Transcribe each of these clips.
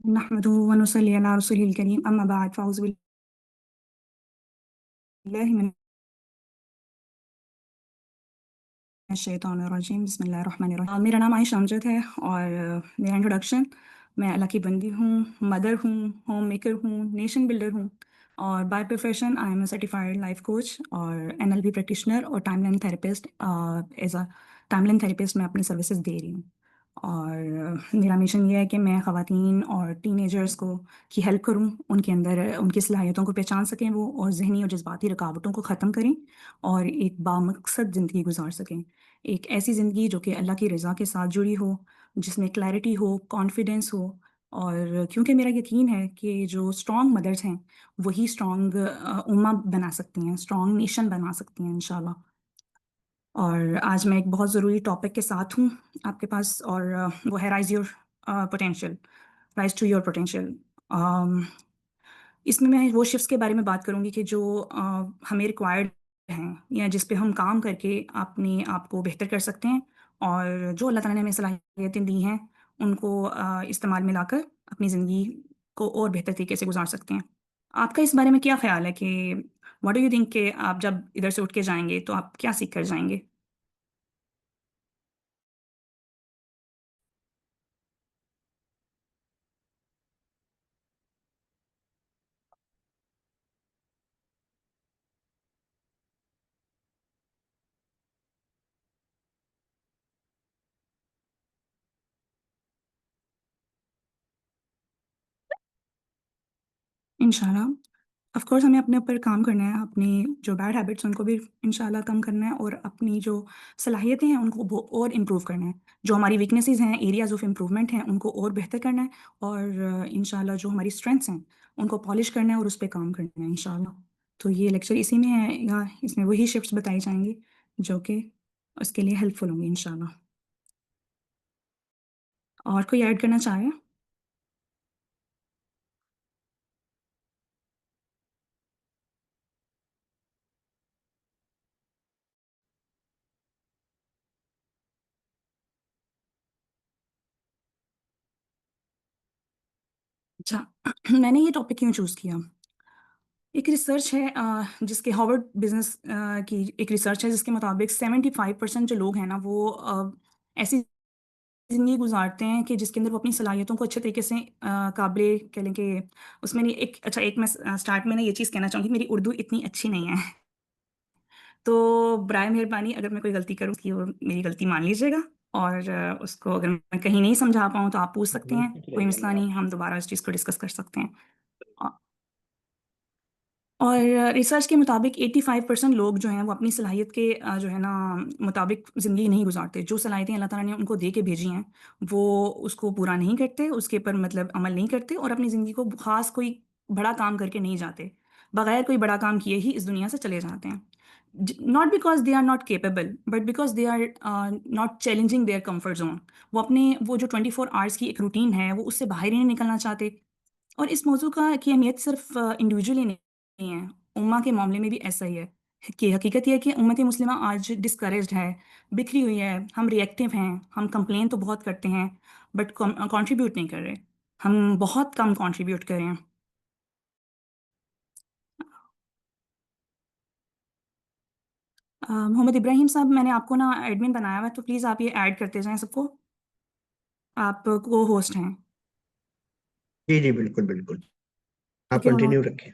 نحمده ونصلي على رسوله الكريم أما بعد فأعوذ بالله من الشیطان الرجیم بسم اللہ الرحمن الرحیم میرا نام عائشہ امجد ہے اور میرا انٹروڈکشن میں اللہ کی بندی ہوں، مدر ہوں، ہوم میکر ہوں، نیشن بلڈر ہوں اور by profession I am a certified life coach اور NLP پریکٹیشنر اور time line therapist as a time line therapist میں اپنی سروسز دے رہی ہوں۔ اور میرا مشن یہ ہے کہ میں خواتین اور ٹین ایجرس کو کی ہیلپ کروں، ان کے اندر ان کی صلاحیتوں کو پہچان سکیں وہ، اور ذہنی اور جذباتی رکاوٹوں کو ختم کریں اور ایک بامقصد زندگی گزار سکیں، ایک ایسی زندگی جو کہ اللہ کی رضا کے ساتھ جڑی ہو، جس میں کلیئرٹی ہو، کانفیڈنس ہو۔ اور کیونکہ میرا یقین ہے کہ جو اسٹرانگ مدرس ہیں وہی اسٹرانگ امہ بنا سکتی ہیں، اسٹرانگ نیشن بنا سکتی ہیں انشاءاللہ۔ اور آج میں ایک بہت ضروری ٹاپک کے ساتھ ہوں آپ کے پاس، اور وہ ہے rise your potential, rise to your potential. اس میں وہ شفٹس کے بارے میں بات کروں گی کہ جو ہمیں ریکوائرڈ ہیں یا جس پہ ہم کام کر کے اپنے آپ کو بہتر کر سکتے ہیں، اور جو اللہ تعالیٰ نے ہمیں صلاحیتیں دی ہیں ان کو استعمال میں لا کر اپنی زندگی کو اور بہتر طریقے سے گزار سکتے ہیں۔ آپ کا اس بارے میں کیا خیال ہے کہ واٹ ڈو یو تھنک کہ آپ جب ادھر سے اٹھ کے جائیں گے تو آپ کیا سیکھ کر جائیں گے؟ انشاءاللہ آف کورس ہمیں اپنے اوپر کام کرنا ہے، اپنی جو بیڈ ہیبٹس ان کو بھی انشاءاللہ کم کرنا ہے، اور اپنی جو صلاحیتیں ہیں ان کو اور امپروو کرنا ہے، جو ہماری ویکنیسز ہیں، ایریاز آف امپروومنٹ ہیں، ان کو اور بہتر کرنا ہے، اور انشاءاللہ جو ہماری اسٹرینگس ہیں ان کو پالش کرنا ہے اور اس پہ کام کرنا ہے انشاءاللہ۔ تو یہ لیکچر اسی میں ہے، یا اس میں وہی شفٹس بتائی جائیں گی جو کہ اس کے لیے ہیلپ فل ہوں گی انشاءاللہ۔ اور کوئی ایڈ کرنا چاہے؟ اچھا میں نے یہ ٹاپک کیوں چوز کیا؟ ایک ریسرچ ہے جس کے ہارورڈ بزنس کی ایک ریسرچ ہے جس کے مطابق 75% جو لوگ ہیں نا وہ ایسی زندگی گزارتے ہیں کہ جس کے اندر وہ اپنی صلاحیتوں کو اچھے طریقے سے قابل کہہ لیں کہ اس میں نہیں ایک میں اسٹارٹ میں نا یہ چیز کہنا چاہوں گی، میری اردو اتنی اچھی نہیں ہے تو برائے مہربانی اگر میں کوئی غلطی کروں کہ وہ میری غلطی مان لیجیے گا، اور اس کو اگر میں کہیں نہیں سمجھا پاؤں تو آپ پوچھ سکتے ہیں، کوئی مسئلہ نہیں، ہم دوبارہ اس چیز کو ڈسکس کر سکتے ہیں۔ اور ریسرچ کے مطابق 85% لوگ جو ہیں وہ اپنی صلاحیت کے جو ہے نا مطابق زندگی نہیں گزارتے، جو صلاحیتیں اللہ تعالیٰ نے ان کو دے کے بھیجی ہیں وہ اس کو پورا نہیں کرتے، اس کے اوپر مطلب عمل نہیں کرتے، اور اپنی زندگی کو خاص کوئی بڑا کام کر کے نہیں جاتے، بغیر کوئی بڑا کام کیے ہی اس دنیا سے چلے جاتے ہیں، not because they are not capable but because they are not challenging their comfort zone. وہ اپنے وہ جو 24 آورس کی ایک روٹین ہے وہ اس سے باہر ہی نہیں نکلنا چاہتے۔ اور اس موضوع کی اہمیت صرف انڈیویجولی نہیں ہے، امہ کے معاملے میں بھی ایسا ہی ہے کہ حقیقت یہ ہے کہ امت مسلمہ آج ڈسکریجڈ ہے، بکھری ہوئی ہے، ہم ری ایکٹیو ہیں، ہم کمپلین تو بہت کرتے ہیں بٹ کنٹریبیوٹ نہیں کر رہے، ہم بہت کم کنٹریبیوٹ کر رہے ہیں۔ محمد ابراہیم صاحب میں نے آپ کو نا ایڈمن بنایا ہوا ہے، تو پلیز آپ یہ ایڈ کرتے جائیں سب کو، آپ کو ہوسٹ ہیں۔ جی جی بالکل بالکل، آپ کیونکہ انہوں کنٹینیو رکھیں۔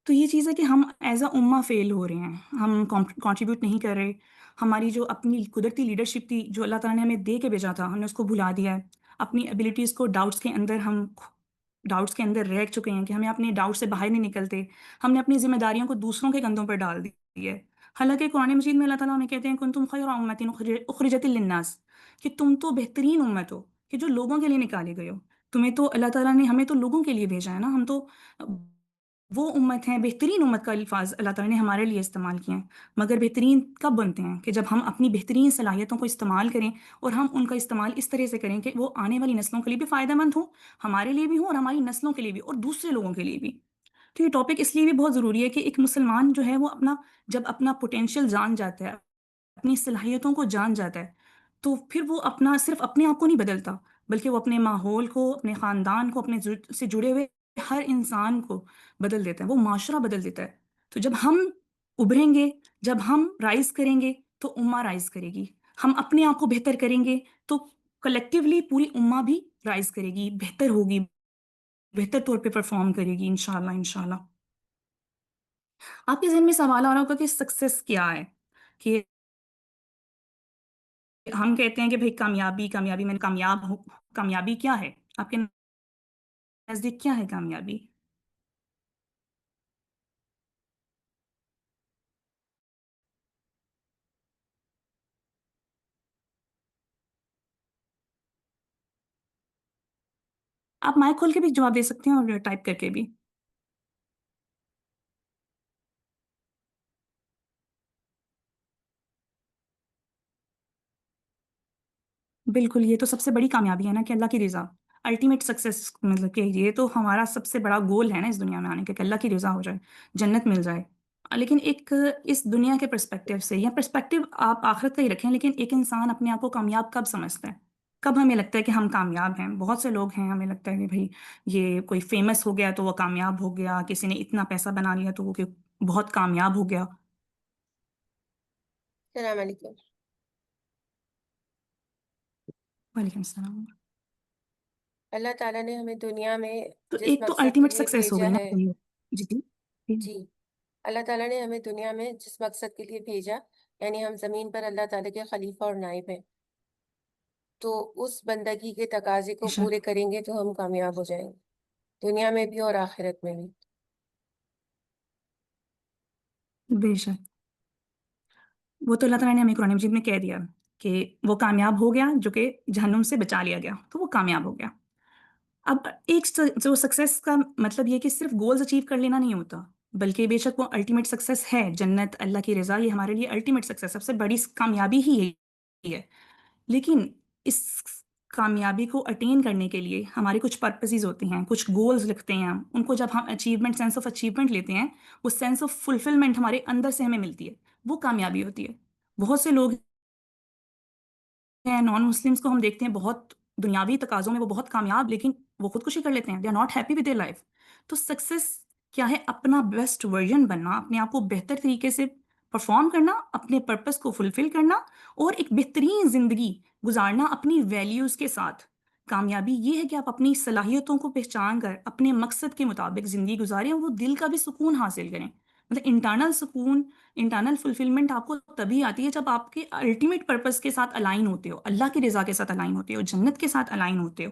تو یہ چیز ہے کہ ہم ایز اے امہ فیل ہو رہے ہیں، ہم کنٹریبیوٹ نہیں کر رہے، ہماری جو اپنی قدرتی لیڈرشپ تھی جو اللہ تعالیٰ نے ہمیں دے کے بھیجا تھا ہم نے اس کو بھلا دیا ہے، اپنی ایبلٹیز کو ڈاؤٹس کے اندر رہ چکے ہیں کہ ہمیں اپنے ڈاؤٹ سے باہر نہیں نکلتے، ہم نے اپنی ذمہ داریوں کو دوسروں کے کندھوں پر ڈال دی ہے۔ حالانکہ قرآن مجید میں اللہ تعالیٰ نے کہتے ہیں کنتم خیر امۃ اخرجت للناس، کہ تم تو بہترین امت ہو کہ جو لوگوں کے لیے نکالے گئے ہو، تمہیں تو اللہ تعالیٰ نے ہمیں تو لوگوں کے لیے بھیجا ہے نا، ہم تو وہ امت ہیں، بہترین امت کا الفاظ اللہ تعالیٰ نے ہمارے لیے استعمال کیے ہیں، مگر بہترین کب بنتے ہیں کہ جب ہم اپنی بہترین صلاحیتوں کو استعمال کریں، اور ہم ان کا استعمال اس طرح سے کریں کہ وہ آنے والی نسلوں کے لیے بھی فائدہ مند ہوں، ہمارے لیے بھی ہوں، اور ہماری نسلوں کے لیے بھی، اور دوسرے لوگوں کے لیے بھی۔ تو یہ ٹاپک اس لیے بھی بہت ضروری ہے کہ ایک مسلمان جو ہے وہ جب اپنا پوٹینشیل جان جاتا ہے، اپنی صلاحیتوں کو جان جاتا ہے، تو پھر وہ صرف اپنے آپ کو نہیں بدلتا، بلکہ وہ اپنے ماحول کو، اپنے خاندان کو، اپنے سے جڑے ہوئے ہر انسان کو بدل دیتا ہے، وہ معاشرہ بدل دیتا ہے۔ تو جب ہم ابھریں گے، جب ہم رائز کریں گے تو امہ رائز کرے گی، ہم اپنے آپ کو بہتر کریں گے تو کلیکٹیولی پوری امہ بھی رائز کرے گی، بہتر ہوگی، بہتر طور پہ پرفارم کرے گی انشاءاللہ انشاءاللہ۔ آپ کے ذہن میں سوال آ رہا ہوگا کہ سکسیس کیا ہے، کہ ہم کہتے ہیں کہ بھئی کامیابی کامیابی، میں کامیاب ہوں، کامیابی کیا ہے آپ کے نزدیک؟ کیا ہے کامیابی؟ آپ مائک کھول کے بھی جواب دے سکتے ہیں اور ٹائپ کر کے بھی۔ بالکل، یہ تو سب سے بڑی کامیابی ہے نا، کہ اللہ کی رضا، الٹیمیٹ سکسیس، مطلب کہ یہ تو ہمارا سب سے بڑا گول ہے نا اس دنیا میں آنے کا، کہ اللہ کی رضا ہو جائے، جنت مل جائے۔ لیکن ایک اس دنیا کے پرسپیکٹیو سے، یا پرسپیکٹیو آپ آخرت کا ہی رکھیں، لیکن ایک انسان اپنے آپ کو کامیاب کب سمجھتا ہے؟ کب ہمیں لگتا ہے کہ ہم کامیاب ہیں؟ بہت سے لوگ ہیں ہمیں لگتا ہے کہ بھئی یہ کوئی فیمس ہو گیا تو وہ کامیاب ہو گیا، کسی نے اتنا پیسہ بنا لیا تو وہ کہ بہت کامیاب ہو گیا۔ السلام علیکم۔ وعلیکم السلام۔ اللہ تعالیٰ نے ہمیں دنیا میں تو جس ایک تو مقصد کے الٹیمیٹ لیے سکسیس ہو بھیجا گئی ہے، نا۔ جی جی جی، اللہ تعالیٰ نے ہمیں دنیا میں جس مقصد کے لیے بھیجا، یعنی ہم زمین پر اللہ تعالیٰ کے خلیفہ اور نائب ہیں، تو اس بندگی کے تقاضے بے کو شک پورے کریں گے تو ہم کامیاب ہو جائیں گے، دنیا میں بھی اور آخرت میں بھی۔ بے شک، وہ تو اللہ تعالیٰ نے ہمیں قرآن مجید میں کہہ دیا کہ وہ کامیاب ہو گیا جو کہ جہنم سے بچا لیا گیا، تو وہ کامیاب ہو گیا۔ اب ایک جو سکسیس کا مطلب یہ کہ صرف گولز اچیو کر لینا نہیں ہوتا، بلکہ بے شک وہ الٹیمیٹ سکسیس ہے، جنت، اللہ کی رضا، یہ ہمارے لیے الٹیمیٹ سکسیس، سب سے بڑی کامیابی ہی یہی ہے۔ لیکن اس کامیابی کو اٹین کرنے کے لیے ہمارے کچھ پرپسز ہوتے ہیں، کچھ گولز لکھتے ہیں ہم، ان کو جب ہم اچیومنٹ، سینس آف اچیومنٹ لیتے ہیں، وہ سینس آف فلفلمنٹ ہمارے اندر سے ہمیں ملتی ہے، وہ کامیابی ہوتی ہے۔ بہت سے لوگ ہیں، نان مسلمس کو ہم دیکھتے ہیں بہت دنیاوی تقاضوں میں وہ بہت کامیاب، لیکن وہ خودکشی کر لیتے ہیں، they are not happy with their life. تو سکسیس کیا ہے؟ اپنا بیسٹ ورژن بننا، اپنے آپ کو بہتر طریقے سے پرفارم کرنا، اپنے پرپس کو فلفل کرنا، اور ایک بہترین زندگی گزارنا اپنی ویلیوز کے ساتھ۔ کامیابی یہ ہے کہ آپ اپنی صلاحیتوں کو پہچان کر اپنے مقصد کے مطابق زندگی گزاریں، اور وہ دل کا بھی سکون حاصل کریں، مطلب انٹرنل سکون، انٹرنل فلفلمنٹ آپ کو تبھی آتی ہے جب آپ کے الٹیمیٹ پرپس کے ساتھ الائن ہوتے ہو، اللہ کی رضا کے ساتھ الائن ہوتے ہو، جنت کے ساتھ الائن ہوتے ہو۔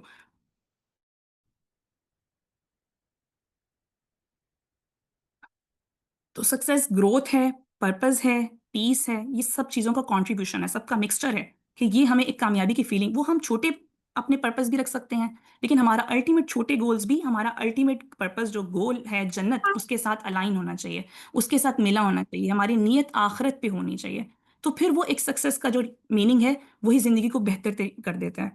تو سکسیس گروتھ ہے، پرپز ہے، پیس ہے، یہ سب چیزوں کا کنٹریبیوشن ہے، سب کا مکسچر ہے، کہ یہ ہمیں ایک کامیابی کی فیلنگ، وہ ہم چھوٹے اپنے پرپز بھی رکھ سکتے ہیں، لیکن ہمارا الٹیمیٹ چھوٹے گولز بھی، ہمارا الٹیمیٹ پرپز جو گول ہے جنت، اس کے ساتھ الائن ہونا چاہیے، اس کے ساتھ ملا ہونا چاہیے، ہماری نیت آخرت پہ ہونی چاہیے۔ تو پھر وہ ایک سکسیس کا جو میننگ ہے وہی زندگی کو بہتر کر دیتا ہے۔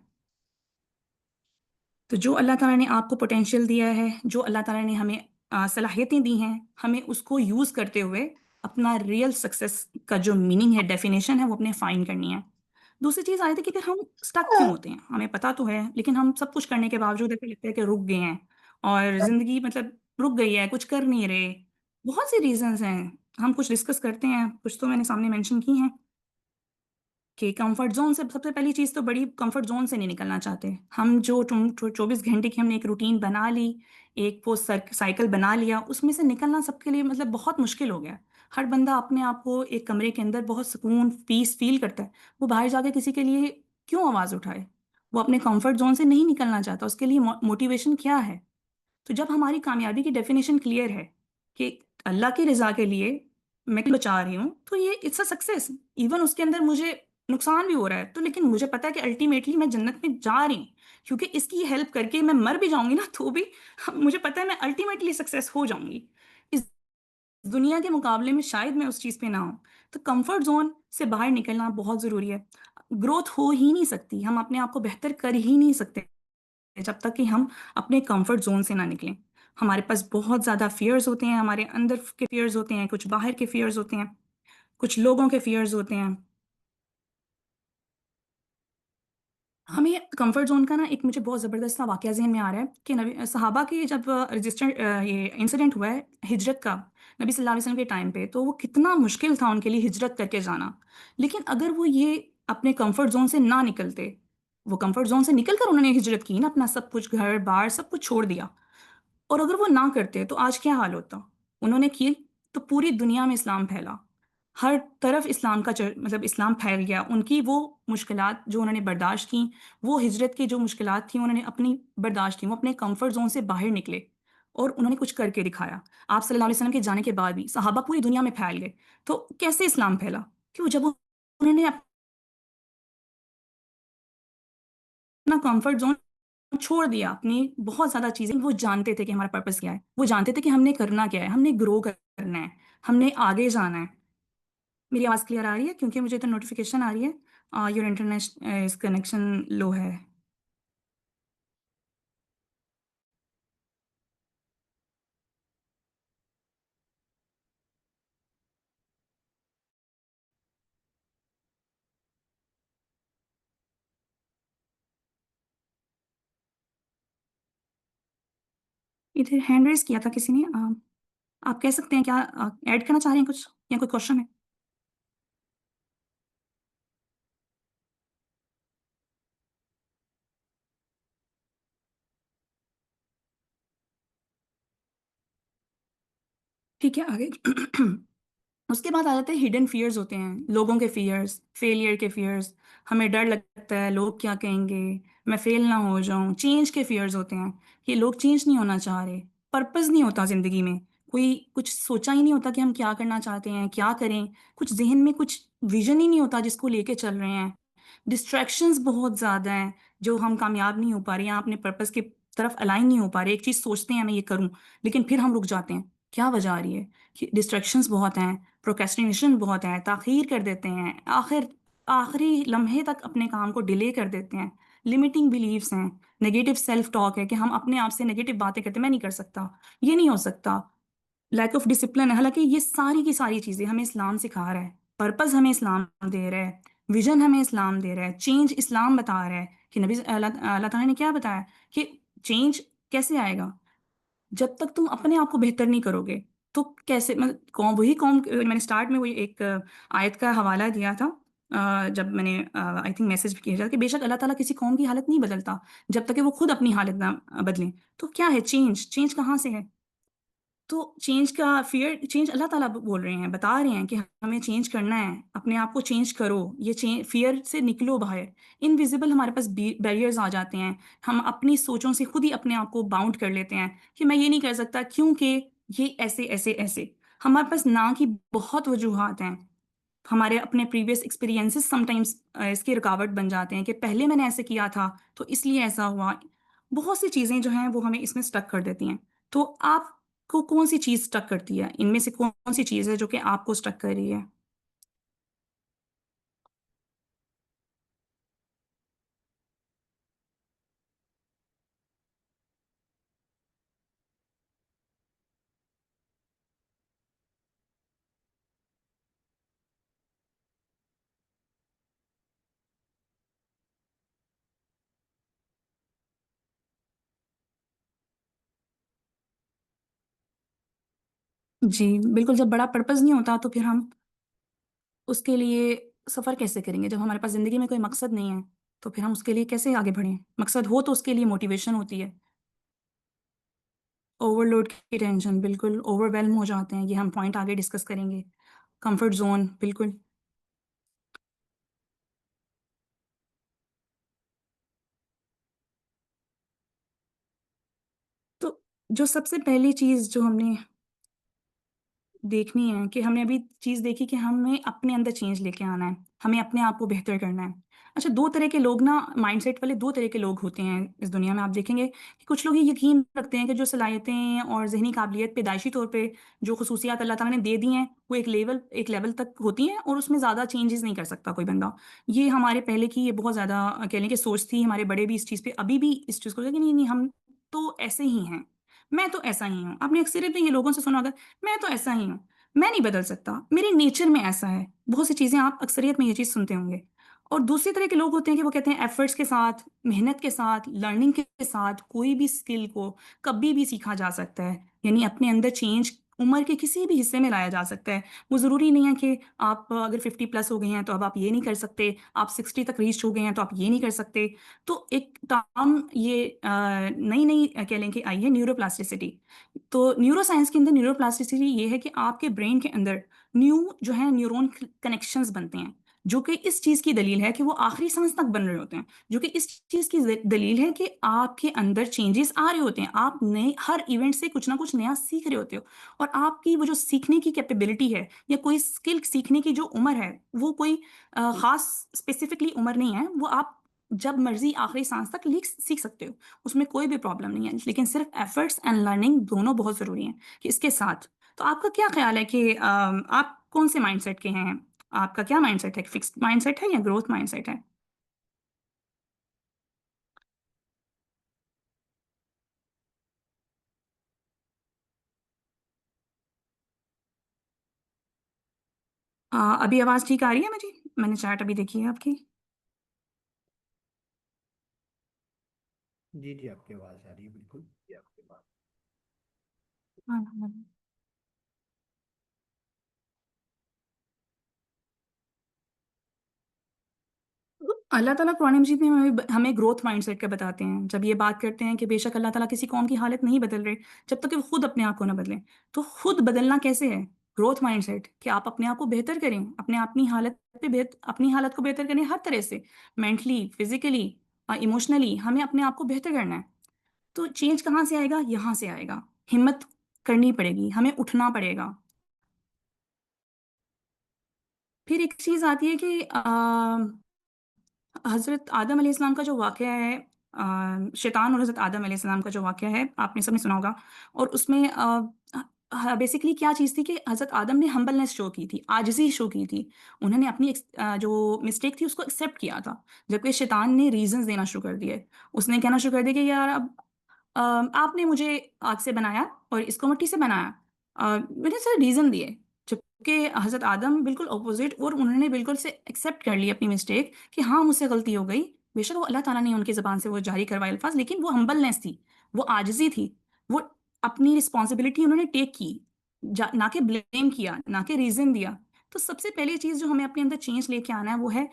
تو جو اللہ تعالیٰ نے آپ کو پوٹینشیل دیا ہے، جو اللہ تعالیٰ نے ہمیں صلاحیتیں دی ہیں، ہمیں اس کو یوز کرتے ہوئے اپنا ریئل سکسیس کا جو میننگ ہے، ڈیفینیشن ہے، وہ اپنے فائنڈ کرنی ہے۔ دوسری چیز آئی تھی کہ پھر ہم اسٹک کیوں ہوتے ہیں؟ ہمیں پتہ تو ہے، لیکن ہم سب کچھ کرنے کے باوجود ایسا لگتا ہے کہ رک گئے ہیں، اور زندگی مطلب رک گئی ہے، کچھ کر نہیں رہے۔ بہت سی ریزنز ہیں، ہم کچھ ڈسکس کرتے ہیں، کچھ تو میں نے سامنے مینشن کی ہیں، کہ کمفرٹ زون سے سب سے پہلی چیز تو بڑی کمفرٹ زون سے نہیں نکلنا چاہتے ہم، جو 24 گھنٹے کی ہم نے ایک روٹین بنا لی، ایک وہ سائیکل بنا لیا، اس میں سے نکلنا سب کے لیے مطلب بہت مشکل ہو گیا۔ ہر بندہ اپنے آپ کو ایک کمرے کے اندر بہت سکون، پیس فیل کرتا ہے، وہ باہر جا کے کسی کے لیے کیوں آواز اٹھائے؟ وہ اپنے کمفرٹ زون سے نہیں نکلنا چاہتا، اس کے لیے موٹیویشن کیا ہے؟ تو جب ہماری کامیابی کی ڈیفینیشن کلیئر ہے کہ اللہ کی رضا کے لیے میں بچا رہی ہوں، تو یہ اٹس اے سکسیس، ایون اس کے اندر مجھے نقصان بھی ہو رہا ہے تو، لیکن مجھے پتا ہے کہ الٹیمیٹلی میں جنت میں جا رہی ہوں، کیونکہ اس کی ہیلپ کر کے میں مر بھی جاؤں گی نا تو بھی مجھے پتا ہے میں الٹیمیٹلی سکسیس ہو جاؤں گی۔ اس دنیا کے مقابلے میں شاید میں اس چیز پہ نہ ہوں، تو کمفرٹ زون سے باہر نکلنا بہت ضروری ہے۔ گروتھ ہو ہی نہیں سکتی، ہم اپنے آپ کو بہتر کر ہی نہیں سکتے جب تک کہ ہم اپنے کمفرٹ زون سے نہ نکلیں۔ ہمارے پاس بہت زیادہ فیئرز ہوتے ہیں، ہمارے اندر کے فیئرز ہوتے ہیں، کچھ باہر کے فیئرز ہوتے ہیں، کچھ لوگوں کے فیئرز ہوتے ہیں. ہمیں کمفرٹ زون کا نا ایک مجھے بہت زبردست سا واقعہ ذہن میں آ رہا ہے کہ نبی صحابہ کے جب رجسٹر یہ انسیڈنٹ ہوا ہے ہجرت کا نبی صلی اللہ علیہ وسلم کے ٹائم پہ، تو وہ کتنا مشکل تھا ان کے لیے ہجرت کر کے جانا. لیکن اگر وہ یہ اپنے کمفرٹ زون سے نہ نکلتے، وہ کمفرٹ زون سے نکل کر انہوں نے ہجرت کی نا، اپنا سب کچھ گھر بار سب کچھ چھوڑ دیا، اور اگر وہ نہ کرتے تو آج کیا حال ہوتا. انہوں نے کی تو پوری دنیا میں اسلام پھیلا، ہر طرف اسلام کا مطلب اسلام پھیل گیا. ان کی وہ مشکلات جو انہوں نے برداشت کی، وہ ہجرت کی جو مشکلات تھیں انہوں نے اپنی برداشت کی، وہ اپنے کمفرٹ زون سے باہر نکلے اور انہوں نے کچھ کر کے دکھایا. آپ صلی اللہ علیہ وسلم کے جانے کے بعد بھی صحابہ پوری دنیا میں پھیل گئے. تو کیسے اسلام پھیلا؟ کیوں؟ جب انہوں نے اپنا کمفرٹ زون چھوڑ دیا، اپنی بہت زیادہ چیزیں. وہ جانتے تھے کہ ہمارا پرپس کیا ہے، وہ جانتے تھے کہ ہم نے کرنا کیا ہے، ہم نے گرو کرنا ہے، ہم نے آگے جانا ہے. میری آواز کلیئر آ رہی ہے؟ کیونکہ مجھے تو نوٹیفیکیشن آ رہی ہے یور انٹرنیٹ کنیکشن لو ہے. ادھر ہینڈ ریز کیا تھا کسی نے. آپ کہہ سکتے ہیں کیا ایڈ کرنا چاہ رہے ہیں کچھ، یا کوئی کوشچن ہے؟ ٹھیک ہے آگے. اس کے بعد آ جاتے ہیں ہڈن فیئرز ہوتے ہیں، لوگوں کے فیئرز، فیلئر کے فیئرز. ہمیں ڈر لگتا ہے لوگ کیا کہیں گے، میں فیل نہ ہو جاؤں. چینج کے فیئرز ہوتے ہیں کہ لوگ چینج نہیں ہونا چاہ رہے، پرپز نہیں ہوتا زندگی میں، کوئی کچھ سوچا ہی نہیں ہوتا کہ ہم کیا کرنا چاہتے ہیں، کیا کریں. کچھ ذہن میں کچھ ویژن ہی نہیں ہوتا جس کو لے کے چل رہے ہیں. ڈسٹریکشنز بہت زیادہ ہیں جو ہم کامیاب نہیں ہو پا رہے ہیں، اپنے پرپز کی طرف الائن نہیں ہو پا رہے. ایک چیز سوچتے ہیں میں یہ کروں، لیکن پھر ہم رک جاتے ہیں. کیا وجہ آ رہی ہے؟ کہ ڈسٹریکشنز بہت ہیں، پروکیسٹینیشن بہت ہے، تاخیر کر دیتے ہیں، آخری لمحے تک اپنے کام کو ڈیلے کر دیتے ہیں. لمیٹنگ بلیفس ہیں، نیگیٹو سیلف ٹاک ہے کہ ہم اپنے آپ سے نیگیٹو باتیں کرتے ہیں، میں نہیں کر سکتا، یہ نہیں ہو سکتا. لیک آف ڈسپلن ہے. حالانکہ یہ ساری کی ساری چیزیں ہمیں اسلام سکھا رہا ہے، پرپز ہمیں اسلام دے رہا ہے، ویژن ہمیں اسلام دے رہا ہے، چینج اسلام بتا رہا ہے کہ نبی اللہ تعالیٰ نے کیا بتایا کہ چینج کیسے آئے گا جب تک تم اپنے آپ کو بہتر نہیں کرو گے. تو کیسے وہی قوم میں نے سٹارٹ میں وہی ایک آیت کا حوالہ دیا تھا جب میں نے آئی تھنک میسج بھی کیا تھا کہ بے شک اللہ تعالیٰ کسی قوم کی حالت نہیں بدلتا جب تک کہ وہ خود اپنی حالت نہ بدلیں. تو کیا ہے چینج کہاں سے ہے؟ تو چینج کا فیئر، چینج اللہ تعالیٰ بول رہے ہیں، بتا رہے ہیں کہ ہمیں چینج کرنا ہے، اپنے آپ کو چینج کرو، یہ فیئر سے نکلو باہر. انویزیبل ہمارے پاس بیریئرز آ جاتے ہیں، ہم اپنی سوچوں سے خود ہی اپنے آپ کو باؤنڈ کر لیتے ہیں کہ میں یہ نہیں کر سکتا کیونکہ یہ ایسے ایسے ایسے. ہمارے پاس نہ کی بہت وجوہات ہیں. ہمارے اپنے پریویس ایکسپیرینسز سم ٹائمس اس کی رکاوٹ بن جاتے ہیں کہ پہلے میں نے ایسے کیا تھا تو اس لیے ایسا ہوا. بہت سی چیزیں جو ہیں وہ ہمیں اس میں اسٹک کر دیتی ہیں. تو آپ کو کون سی چیز اسٹک کرتی ہے؟ ان میں سے کون سی چیز ہے جو کہ آپ کو اسٹک کر رہی ہے؟ جی بالکل. جب بڑا پرپز نہیں ہوتا تو پھر ہم اس کے لیے سفر کیسے کریں گے؟ جب ہمارے پاس زندگی میں کوئی مقصد نہیں ہے تو پھر ہم اس کے لیے کیسے آگے بڑھیں؟ مقصد ہو تو اس کے لیے موٹیویشن ہوتی ہے. اوور لوڈ کی ٹینشن، بالکل اوور ویلم ہو جاتے ہیں. یہ ہم پوائنٹ آگے ڈسکس کریں گے. کمفرٹ زون، بالکل. تو جو سب سے پہلی چیز جو ہم نے دیکھنی ہے کہ ہم نے ابھی چیز دیکھی کہ ہمیں اپنے اندر چینج لے کے آنا ہے، ہمیں اپنے آپ کو بہتر کرنا ہے. اچھا، دو طرح کے لوگ نا، مائنڈ سیٹ والے دو طرح کے لوگ ہوتے ہیں اس دنیا میں. آپ دیکھیں گے کہ کچھ لوگ یہ یقین رکھتے ہیں کہ جو صلاحیتیں اور ذہنی قابلیت پیدائشی طور پہ جو خصوصیات اللہ تعالیٰ نے دے دی ہیں وہ ایک لیول تک ہوتی ہیں اور اس میں زیادہ چینجز نہیں کر سکتا کوئی بندہ. یہ ہمارے پہلے کی یہ بہت زیادہ کہہ لیں کہ سوچ تھی. ہمارے بڑے بھی اس چیز پہ ابھی بھی اس چیز کو کہ نہیں نہیں ہم تو ایسے ہی ہیں. میں تو ایسا ہی ہوں. آپ نے اکثریت میں یہ لوگوں سے سنا ہوگا میں تو ایسا ہی ہوں, میں نہیں بدل سکتا, میرے نیچر میں ایسا ہے. بہت سی چیزیں آپ اکثریت میں یہ چیز سنتے ہوں گے. اور دوسری طرح کے لوگ ہوتے ہیں کہ وہ کہتے ہیں ایفرٹس کے ساتھ, محنت کے ساتھ, لرننگ کے ساتھ کوئی بھی اسکل کو کبھی بھی سیکھا جا سکتا ہے. یعنی اپنے اندر چینج عمر کے کسی بھی حصے میں لایا جا سکتا ہے. وہ ضروری نہیں ہے کہ آپ اگر 50+ ہو گئے ہیں تو اب آپ یہ نہیں کر سکتے, آپ 60 تک ریچ ہو گئے ہیں تو آپ یہ نہیں کر سکتے. تو ایک تام یہ نئی نئی کہہ لیں کہ آئی ہے نیورو پلاسٹیسٹی. تو نیورو سائنس کے اندر نیورو پلاسٹیسٹی یہ ہے کہ آپ کے برین کے اندر نیو جو ہے نیورون کنیکشنز بنتے ہیں, جو کہ اس چیز کی دلیل ہے کہ وہ آخری سانس تک بن رہے ہوتے ہیں, جو کہ اس چیز کی دلیل ہے کہ آپ کے اندر چینجز آ رہے ہوتے ہیں, آپ نئے ہر ایونٹ سے کچھ نہ کچھ نیا سیکھ رہے ہوتے ہو. اور آپ کی وہ جو سیکھنے کی کیپیبلٹی ہے یا کوئی اسکل سیکھنے کی جو عمر ہے وہ کوئی خاص اسپیسیفکلی عمر نہیں ہے, وہ آپ جب مرضی آخری سانس تک سیکھ سکتے ہو, اس میں کوئی بھی پرابلم نہیں ہے. لیکن صرف ایفرٹس اینڈ لرننگ دونوں بہت ضروری ہیں کہ اس کے ساتھ. تو آپ کا کیا خیال ہے کہ آپ کون سے مائنڈ سیٹ کے ہیں؟ آپ کا کیا مائنڈ سیٹ ہے, فکسڈ مائنڈ سیٹ ہے یا گروتھ مائنڈ سیٹ ہے؟ ابھی آواز ٹھیک آ رہی ہے مجھے؟ میں نے چیٹ ابھی دیکھی ہے آپ کی. جی جی آپ کی آواز آ رہی ہے بالکل. جی آپ کی بات. اللہ تعالیٰ قرآن مجید میں ہمیں گروتھ مائنڈ سیٹ کا بتاتے ہیں. جب یہ بات کرتے ہیں کہ بے شک اللہ تعالیٰ کسی قوم کی حالت نہیں بدل رہے جب تک کہ وہ خود اپنے آپ کو نہ بدلیں. تو خود بدلنا کیسے ہے؟ گروتھ مائنڈ سیٹ کہ آپ اپنے آپ کو بہتر کریں, اپنی حالت کو بہتر کریں ہر طرح سے, مینٹلی, فزیکلی, ایموشنلی. ہمیں اپنے آپ کو بہتر کرنا ہے. تو چینج کہاں سے آئے گا؟ یہاں سے آئے گا. ہمت کرنی پڑے گی, ہمیں اٹھنا پڑے گا. پھر ایک چیز آتی ہے کہ حضرت آدم علیہ السلام کا جو واقعہ ہے, شیطان اور حضرت آدم علیہ السلام کا جو واقعہ ہے, آپ نے سب نے سنا ہوگا. اور اس میں بیسیکلی کیا چیز تھی کہ حضرت آدم نے ہمبلنس شو کی تھی, عاجزی شو کی تھی. انہوں نے اپنی جو مسٹیک تھی اس کو ایکسیپٹ کیا تھا. جبکہ شیطان نے ریزنز دینا شروع کر دیے. اس نے کہنا شروع کر دیا کہ یار اب آپ نے مجھے آگ سے بنایا اور اس کو مٹی سے بنایا, میں نے سر ریزن دیے. جبکہ حضرت آدم بالکل اپوزٹ, اور انہوں نے بالکل سے ایکسیپٹ کر لی اپنی مسٹیک کہ ہاں مجھ سے غلطی ہو گئی. بے شک وہ اللہ تعالیٰ نے ان کی زبان سے وہ جاری کروائے الفاظ, لیکن وہ ہمبلنس تھی, وہ عاجزی تھی. وہ اپنی رسپانسبلٹی انہوں نے ٹیک کی, نہ کہ بلیم کیا, نہ کہ ریزن دیا. تو سب سے پہلی چیز جو ہمیں اپنے اندر چینج لے کے آنا ہے وہ ہے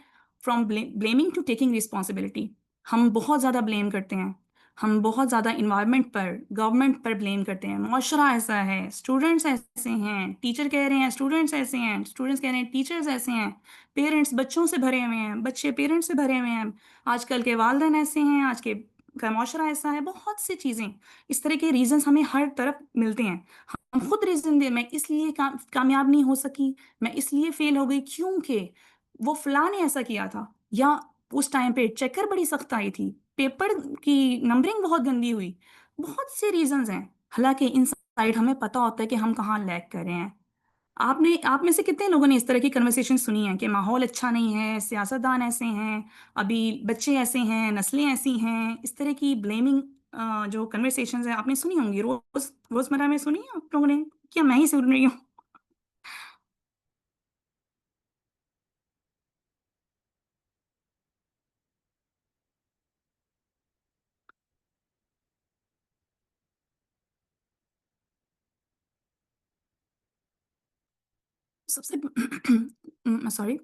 from blaming to taking responsibility. ہم بہت زیادہ بلیم کرتے ہیں, ہم بہت زیادہ انوائرمنٹ پر, گورنمنٹ پر بلیم کرتے ہیں. معاشرہ ایسا ہے, اسٹوڈنٹس ایسے ہیں, ٹیچر کہہ رہے ہیں اسٹوڈنٹس ایسے ہیں, اسٹوڈنٹس کہہ رہے ہیں ٹیچرز ایسے ہیں, پیرنٹس بچوں سے بھرے ہوئے ہیں, بچے پیرنٹس سے بھرے ہوئے ہیں, آج کل کے والدین ایسے ہیں, آج کے کا معاشرہ ایسا ہے. بہت سی چیزیں, اس طرح کے ریزنس ہمیں ہر طرف ملتے ہیں. ہم خود ریزن دیں, میں اس لیے کامیاب نہیں ہو سکی, میں اس لیے فیل ہو گئی کیونکہ وہ فلاں نے ایسا کیا تھا, یا اس ٹائم پہ چیکر بڑی سخت آئی تھی, پیپر کی نمبرنگ بہت گندی ہوئی. بہت سے ریزنز ہیں. حالانکہ ان سائڈ ہمیں پتہ ہوتا ہے کہ ہم کہاں لیگ کر رہے ہیں. آپ میں سے کتنے لوگوں نے اس طرح کی کنورسیشن سنی ہیں کہ ماحول اچھا نہیں ہے, سیاستدان ایسے ہیں, ابھی بچے ایسے ہیں, نسلیں ایسی ہیں, اس طرح کی بلیمنگ جو کنورسیشنز ہیں آپ نے سنی ہوں گی, روزمرہ میں سنی ہیں آپ لوگوں نے, کیا میں ہی سن رہی ہوں؟ سب سے سوری.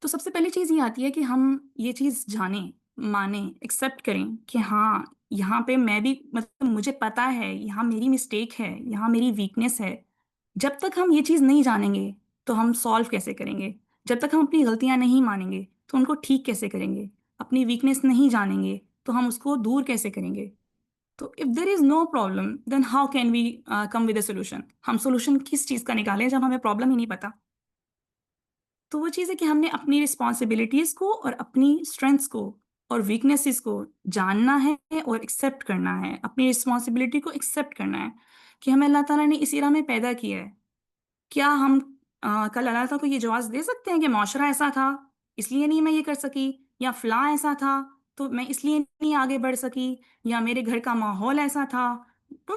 تو سب سے پہلی چیز یہ آتی ہے کہ ہم یہ چیز جانیں, مانیں, ایکسیپٹ کریں کہ ہاں یہاں پہ میں بھی, مطلب مجھے پتا ہے یہاں میری مسٹیک ہے, یہاں میری ویکنیس ہے. جب تک ہم یہ چیز نہیں جانیں گے تو ہم سالو کیسے کریں گے؟ جب تک ہم اپنی غلطیاں نہیں مانیں گے تو ان کو ٹھیک کیسے کریں گے؟ اپنی ویکنیس نہیں جانیں گے تو ہم اس کو دور کیسے کریں گے؟ تو if there is no problem then how can we come with a solution? ہم سولوشن کس چیز کا نکالیں جب ہمیں پرابلم ہی نہیں پتا؟ تو وہ چیز ہے کہ ہم نے اپنی رسپانسبلٹیز کو اور اپنی اسٹرینگس کو اور ویکنیسز کو جاننا ہے اور ایکسیپٹ کرنا ہے. اپنی رسپانسبلٹی کو ایکسیپٹ کرنا ہے کہ ہمیں اللہ تعالیٰ نے اس ایرا میں پیدا کیا ہے. کیا ہم کل اللہ تعالیٰ کو یہ جواز دے سکتے ہیں کہ معاشرہ ایسا تھا اس لیے نہیں میں یہ کر سکی, یا فلاں ایسا تھا تو میں اس لیے نہیں آگے بڑھ سکی, یا میرے گھر کا ماحول ایسا تھا؟ تو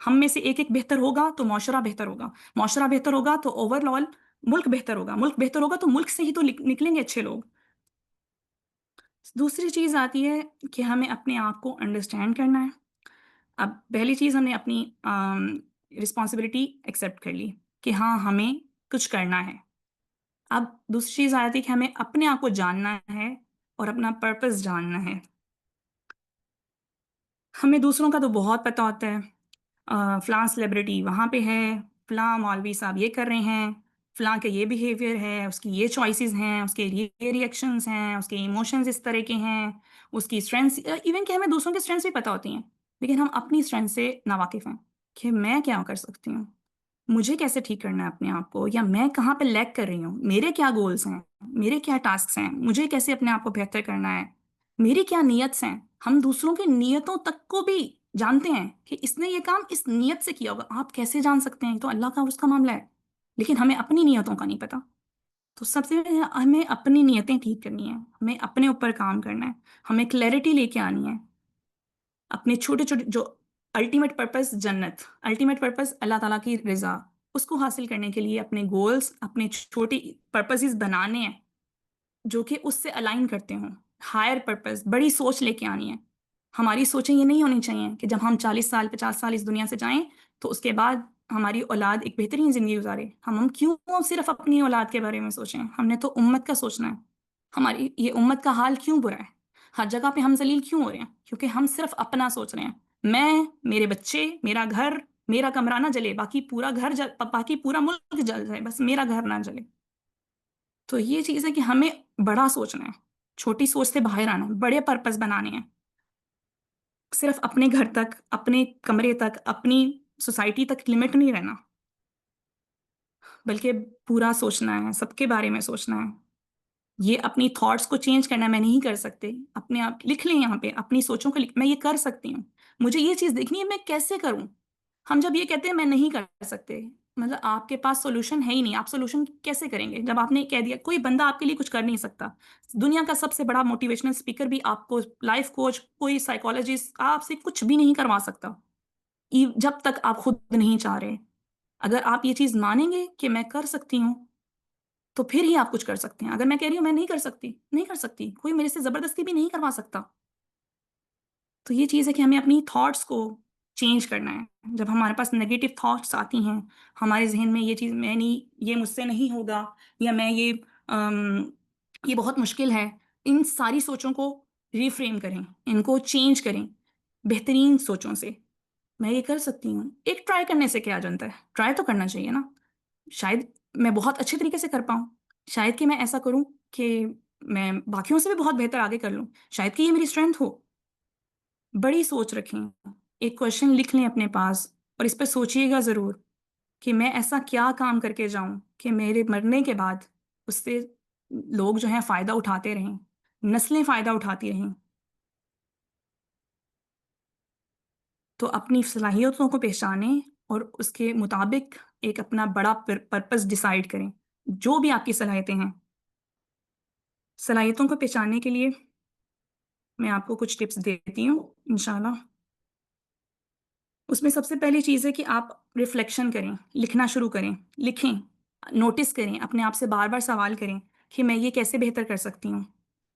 ہم میں سے ایک ایک بہتر ہوگا تو معاشرہ بہتر ہوگا، معاشرہ بہتر ہوگا تو اوور آل ملک بہتر ہوگا، ملک بہتر ہوگا تو ملک سے ہی تو نکلیں گے اچھے لوگ۔ دوسری چیز آتی ہے کہ ہمیں اپنے آپ کو انڈرسٹینڈ کرنا ہے۔ اب پہلی چیز ہم نے اپنی رسپانسبلٹی ایکسیپٹ کر لی کہ ہاں ہمیں کچھ کرنا ہے۔ اب دوسری چیز آتی ہے کہ ہمیں اپنے آپ کو جاننا ہے اور اپنا پرپس جاننا ہے۔ ہمیں دوسروں کا تو بہت پتہ ہوتا ہے، فلاں سیلیبریٹی وہاں پہ ہے، فلاں مولوی صاحب یہ کر رہے ہیں، فلاں کے یہ بیہیویئر ہے، اس کی یہ چوائسیز ہیں، اس کے یہ ریئیکشنز ہیں، اس کے ایموشنز اس طرح کے ہیں، اس کی اسٹرینتھس، ایون کہ ہمیں دوسروں کی اسٹرینتھس بھی پتہ ہوتی ہیں، لیکن ہم اپنی اسٹرینتھ سے ناواقف ہیں کہ میں کیا کر سکتی ہوں، مجھے کیسے ٹھیک کرنا ہے اپنے آپ کو، یا میں کہاں پہ لیک کر رہی ہوں، میرے کیا گولز ہیں، میرے کیا ٹاسکس ہیں، مجھے کیسے اپنے آپ کو بہتر کرنا ہے، میری کیا نیتس ہیں۔ ہم دوسروں کی نیتوں تک کو بھی جانتے ہیں کہ اس نے یہ کام اس نیت سے کیا ہوگا، آپ کیسے جان سکتے ہیں؟ تو اللہ کا اس کا معاملہ ہے، لیکن ہمیں اپنی نیتوں کا نہیں پتا۔ تو سب سے پہلے ہمیں اپنی نیتیں ٹھیک کرنی ہیں، ہمیں اپنے اوپر کام کرنا ہے، ہمیں کلیئرٹی لے کے آنی ہے اپنے چھوٹے چھوٹے جو الٹیمیٹ پرپس جنت، الٹیمیٹ پرپس اللہ تعالیٰ کی رضا، اس کو حاصل کرنے کے لیے اپنے گولز، اپنے چھوٹے پرپسز بنانے ہیں جو کہ اس سے الائن کرتے ہوں، ہائر پرپس، بڑی سوچ لے کے آنی ہے۔ ہماری سوچیں یہ نہیں ہونی چاہیے کہ جب ہم 40 سال 50 سال اس دنیا سے جائیں تو اس کے بعد ہماری اولاد ایک بہترین زندگی گزارے۔ ہم کیوں صرف اپنی اولاد کے بارے میں سوچیں؟ ہم نے تو امت کا سوچنا ہے۔ ہماری یہ امت کا حال کیوں برا ہے؟ ہر جگہ پہ ہم ذلیل کیوں ہو رہے ہیں؟ کیونکہ ہم صرف اپنا سوچ رہے ہیں، میں، میرے بچے، میرا گھر، میرا کمرہ نہ جلے، باقی پورا گھر باقی پورا ملک جل جائے، بس میرا گھر نہ جلے۔ تو یہ چیز ہے کہ ہمیں بڑا سوچنا ہے، چھوٹی سوچ سے باہر آنا ہے، بڑے پرپس بنانے ہیں، صرف اپنے گھر تک، اپنے کمرے تک، اپنی سوسائٹی تک لمٹ نہیں رہنا، بلکہ پورا سوچنا ہے، سب کے بارے میں سوچنا ہے۔ یہ اپنی تھاٹس کو چینج کرنا میں نہیں کر سکتے، اپنے آپ لکھ لیں یہاں پہ اپنی سوچوں کو، میں یہ کر سکتی ہوں، مجھے یہ چیز دیکھنی ہے میں کیسے کروں۔ ہم جب یہ کہتے ہیں میں نہیں کر سکتے، مطلب آپ کے پاس سولوشن ہے ہی نہیں، آپ سولوشن کیسے کریں گے جب آپ نے کہہ دیا؟ کوئی بندہ آپ کے لیے کچھ کر نہیں سکتا۔ دنیا کا سب سے بڑا موٹیویشنل اسپیکر بھی آپ کو، لائف کوچ، کوئی سائیکالوجسٹ آپ سے کچھ بھی نہیں کروا سکتا جب تک آپ خود نہیں چاہ رہے۔ اگر آپ یہ چیز مانیں گے کہ میں کر سکتی ہوں تو پھر ہی آپ کچھ کر سکتے ہیں۔ اگر میں کہہ رہی ہوں میں نہیں کر سکتی، نہیں کر سکتی، کوئی میرے سے زبردستی بھی نہیں کروا سکتا۔ تو یہ چیز ہے کہ ہمیں اپنی تھاٹس کو چینج کرنا ہے۔ جب ہمارے پاس نیگیٹو تھاٹس آتی ہیں ہمارے ذہن میں، یہ چیز میں نہیں، یہ مجھ سے نہیں ہوگا، یا میں یہ بہت مشکل ہے، ان ساری سوچوں کو ریفریم کریں، ان کو چینج کریں بہترین سوچوں سے۔ میں یہ کر سکتی ہوں، ایک ٹرائی کرنے سے کیا جانتا ہے؟ ٹرائی تو کرنا چاہیے نا۔ شاید میں بہت اچھے طریقے سے کر پاؤں، شاید کہ میں ایسا کروں کہ میں باقیوں سے بھی بہت بہتر آگے کر لوں، شاید کہ یہ میری اسٹرینتھ ہو۔ بڑی سوچ رکھیں، ایک کویشچن لکھ لیں اپنے پاس اور اس پہ سوچیے گا ضرور کہ میں ایسا کیا کام کر کے جاؤں کہ میرے مرنے کے بعد اس سے لوگ جو ہیں فائدہ اٹھاتے رہیں، نسلیں فائدہ اٹھاتی رہیں۔ تو اپنی صلاحیتوں کو پہچانیں اور اس کے مطابق ایک اپنا بڑا پرپس ڈیسائیڈ کریں، جو بھی آپ کی صلاحیتیں ہیں۔ صلاحیتوں کو پہچاننے کے لیے میں آپ کو کچھ ٹپس دیتی ہوں انشاءاللہ۔ اس میں سب سے پہلی چیز ہے کہ آپ ریفلیکشن کریں، لکھنا شروع کریں، لکھیں، نوٹس کریں، اپنے آپ سے بار بار سوال کریں کہ میں یہ کیسے بہتر کر سکتی ہوں،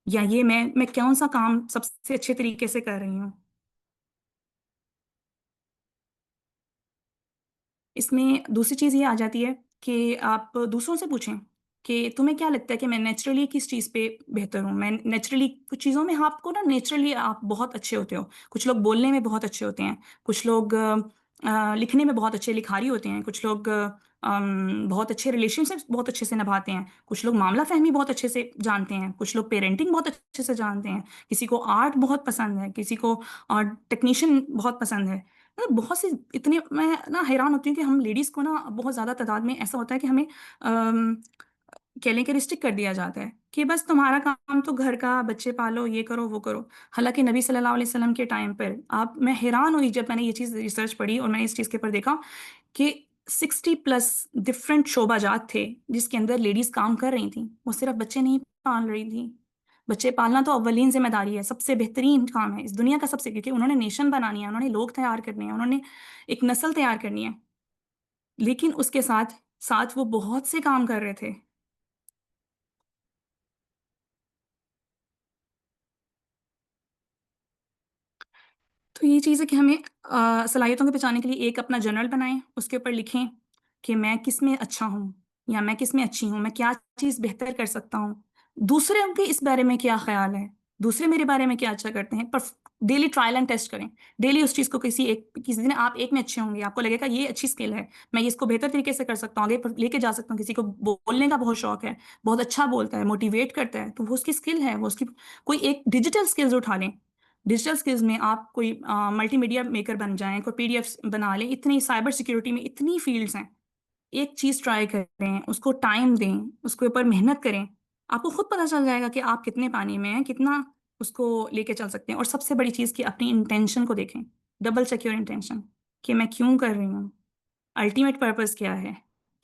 یا یہ میں کون سا کام سب سے اچھے طریقے سے کر رہی ہوں۔ اس میں دوسری چیز یہ آ جاتی ہے کہ آپ دوسروں سے پوچھیں کہ تمہیں کیا لگتا ہے کہ میں نیچرلی کس چیز پہ بہتر ہوں۔ میں نیچرلی کچھ چیزوں میں آپ کو نا نیچرلی آپ بہت اچھے ہوتے ہو، کچھ لوگ بولنے میں بہت اچھے ہوتے ہیں، کچھ لوگ لکھنے میں بہت اچھے لکھاری ہوتے ہیں، کچھ لوگ بہت اچھے ریلیشن شپس بہت اچھے سے نبھاتے ہیں، کچھ لوگ معاملہ فہمی بہت اچھے سے جانتے ہیں، کچھ لوگ پیرنٹنگ بہت اچھے سے جانتے ہیں، کسی کو آرٹ بہت پسند ہے، کسی کو ٹیکنیشین بہت پسند ہے۔ بہت سی اتنے، میں نا حیران ہوتی ہوں کہ ہم لیڈیز کو نا بہت زیادہ تعداد میں ایسا ہوتا ہے کہ ہمیں کہہ لیں کہ ریسٹرکٹ کر دیا جاتا ہے کہ بس تمہارا کام تو گھر کا، بچے پالو، یہ کرو وہ کرو۔ حالانکہ نبی صلی اللہ علیہ وسلم کے ٹائم پر میں حیران ہوئی جب میں نے یہ چیز ریسرچ پڑھی اور میں نے اس چیز کے اوپر دیکھا کہ 60+ ڈفرینٹ شعبہ جات تھے جس کے اندر لیڈیز کام کر رہی تھیں، وہ صرف بچے نہیں پال رہی تھیں، بچے پالنا تو اولین ذمہ داری ہے، سب سے بہترین کام ہے اس دنیا کا، سب سے، کیونکہ انہوں نے نیشن بنانی ہے، انہوں نے لوگ تیار کرنے ہیں، انہوں نے ایک نسل تیار کرنی ہے، لیکن اس کے ساتھ ساتھ وہ بہت سے کام کر رہے تھے۔ تو یہ چیز ہے کہ ہمیں صلاحیتوں کو پہچاننے کے لیے ایک اپنا جرنل بنائیں، اس کے اوپر لکھیں کہ میں کس میں اچھا ہوں یا میں کس میں اچھی ہوں، میں کیا چیز بہتر کر سکتا ہوں، دوسرے ان کے اس بارے میں کیا خیال ہے، دوسرے میرے بارے میں کیا اچھا کرتے ہیں، پر ڈیلی ٹرائل اینڈ ٹیسٹ کریں، ڈیلی اس چیز کو کسی دن آپ ایک میں اچھے ہوں گے، آپ کو لگے گا یہ اچھی اسکل ہے، میں اس کو بہتر طریقے سے کر سکتا ہوں، آگے لے کے جا سکتا ہوں، کسی کو بولنے کا بہت شوق ہے، بہت اچھا بولتا ہے، موٹیویٹ کرتا ہے، تو وہ اس کی اسکل ہے، وہ اس کی کوئی ایک ڈیجیٹل اسکلز اٹھا لیں، ڈیجیٹل اسکلز میں آپ کوئی ملٹی میڈیا میکر بن جائیں، کوئی پی ڈی ایف بنا لیں، اتنی سائبر سیکیورٹی میں اتنی فیلڈز ہیں، ایک چیز ٹرائی کریں، اس کو ٹائم دیں، اس کے اوپر محنت کریں، آپ کو خود پتہ چل جائے گا کہ آپ کتنے پانی میں ہیں، کتنا اس کو لے کے چل سکتے ہیں۔ اور سب سے بڑی چیز کہ اپنی انٹینشن کو دیکھیں، ڈبل چیک یور انٹینشن کہ میں کیوں کر رہی ہوں، الٹیمیٹ پرپز کیا ہے،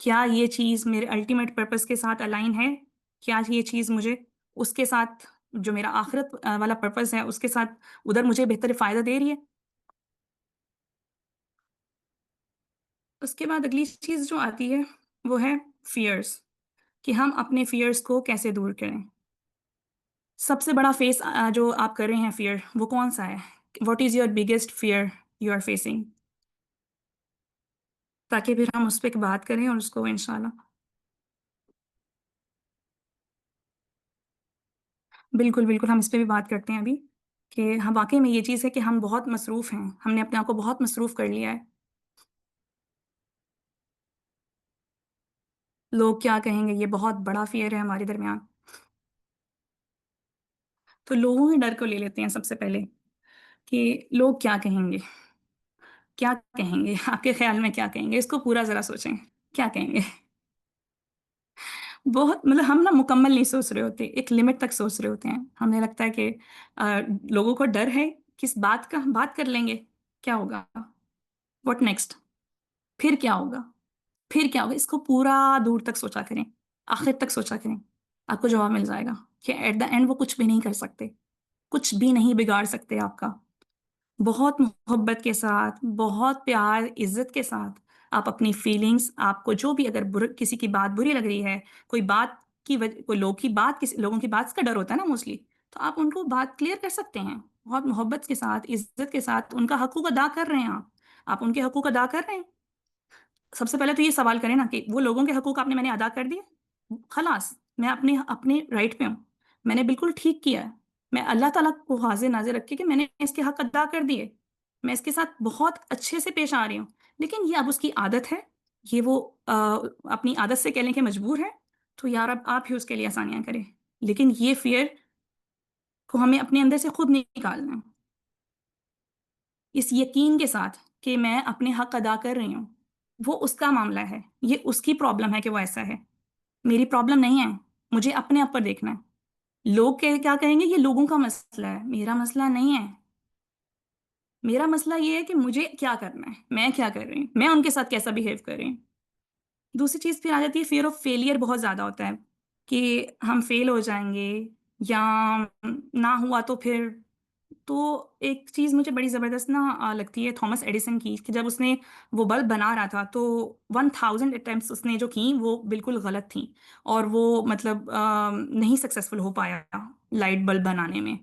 کیا یہ چیز میرے الٹیمیٹ پرپز کے ساتھ الائن ہے، کیا یہ چیز مجھے اس کے ساتھ جو میرا آخرت والا پرپز ہے اس کے ساتھ ادھر مجھے بہتر فائدہ دے رہی ہے۔ اس کے بعد اگلی چیز جو آتی ہے وہ ہے فیئرس، کہ ہم اپنے فیئرس کو کیسے دور کریں۔ سب سے بڑا فیس جو آپ کر رہے ہیں فیئر، وہ کون سا ہے؟ What is your biggest fear you are facing, تاکہ پھر ہم اس پہ بات کریں اور اس کو انشاءاللہ بالکل بالکل ہم اس پہ بھی بات کرتے ہیں ابھی، کہ ہم واقعی میں یہ چیز ہے کہ ہم بہت مصروف ہیں، ہم نے اپنے آپ کو بہت مصروف کر لیا ہے، لوگ کیا کہیں گے، یہ بہت بڑا فیئر ہے ہمارے درمیان۔ تو لوگوں کے ڈر کو لے لیتے ہیں سب سے پہلے، کہ لوگ کیا کہیں گے، کیا کہیں گے، آپ کے خیال میں کیا کہیں گے، اس کو پورا ذرا سوچیں، کیا کہیں گے۔ بہت مطلب ہم نا مکمل نہیں سوچ رہے ہوتے، ایک لمٹ تک سوچ رہے ہوتے ہیں، ہمیں لگتا ہے کہ لوگوں کو ڈر ہے کس بات کا، بات کر لیں گے، کیا ہوگا، واٹ نیکسٹ، پھر کیا ہوگا، پھر کیا ہوگا، اس کو پورا دور تک سوچا کریں، آخر تک سوچا کریں، آپ کو جواب مل جائے گا کہ ایٹ دا اینڈ وہ کچھ بھی نہیں کر سکتے، کچھ بھی نہیں بگاڑ سکتے آپ کا۔ بہت محبت کے ساتھ، بہت پیار عزت کے ساتھ آپ اپنی فیلنگز، آپ کو جو بھی اگر کسی کی بات بری لگ رہی ہے، کوئی بات کی کوئی لوگ کی بات، کسی لوگوں کی بات کا ڈر ہوتا ہے نا موسٹلی، تو آپ ان کو بات کلیئر کر سکتے ہیں، بہت محبت کے ساتھ عزت کے ساتھ، ان کا حقوق ادا کر رہے ہیں، آپ ان کے حقوق ادا کر رہے ہیں۔ سب سے پہلے تو یہ سوال کریں نا کہ وہ لوگوں کے حقوق میں نے ادا کر دیے، خلاص میں اپنے اپنے رائٹ پہ ہوں، میں نے بالکل ٹھیک کیا ہے، میں اللہ تعالیٰ کو حاضر ناظر رکھ کے کہ میں نے اس کے حق ادا کر دیے، میں اس کے ساتھ بہت اچھے سے پیش آ رہی ہوں، لیکن یہ اب اس کی عادت ہے، یہ وہ اپنی عادت سے کہہ لیں کہ مجبور ہے، تو یار اب آپ ہی اس کے لیے آسانیاں کریں، لیکن یہ فیئر کو ہمیں اپنے اندر سے خود نکالنا ہے، اس یقین کے ساتھ کہ میں اپنے حق ادا کر رہی ہوں، وہ اس کا معاملہ ہے، یہ اس کی پرابلم ہے کہ وہ ایسا ہے، میری پرابلم نہیں ہے، مجھے اپنے آپ پر دیکھنا ہے، لوگ کیا کہیں گے یہ لوگوں کا مسئلہ ہے، میرا مسئلہ نہیں ہے، میرا مسئلہ یہ ہے کہ مجھے کیا کرنا ہے، میں کیا کر رہی ہوں، میں ان کے ساتھ کیسا بہیو کر رہی ہوں۔ دوسری چیز پھر آ جاتی ہے فیئر آف فیلئر، بہت زیادہ ہوتا ہے کہ ہم فیل ہو جائیں گے یا نہ ہوا تو پھر، تو ایک چیز مجھے بڑی زبردست نا لگتی ہے تھامس ایڈیسن کی، کہ جب اس نے وہ بلب بنا رہا تھا تو 1000 اٹیمپٹس اس نے جو کی وہ بالکل غلط تھیں، اور وہ مطلب نہیں سکسیسفل ہو پایا لائٹ بلب بنانے میں،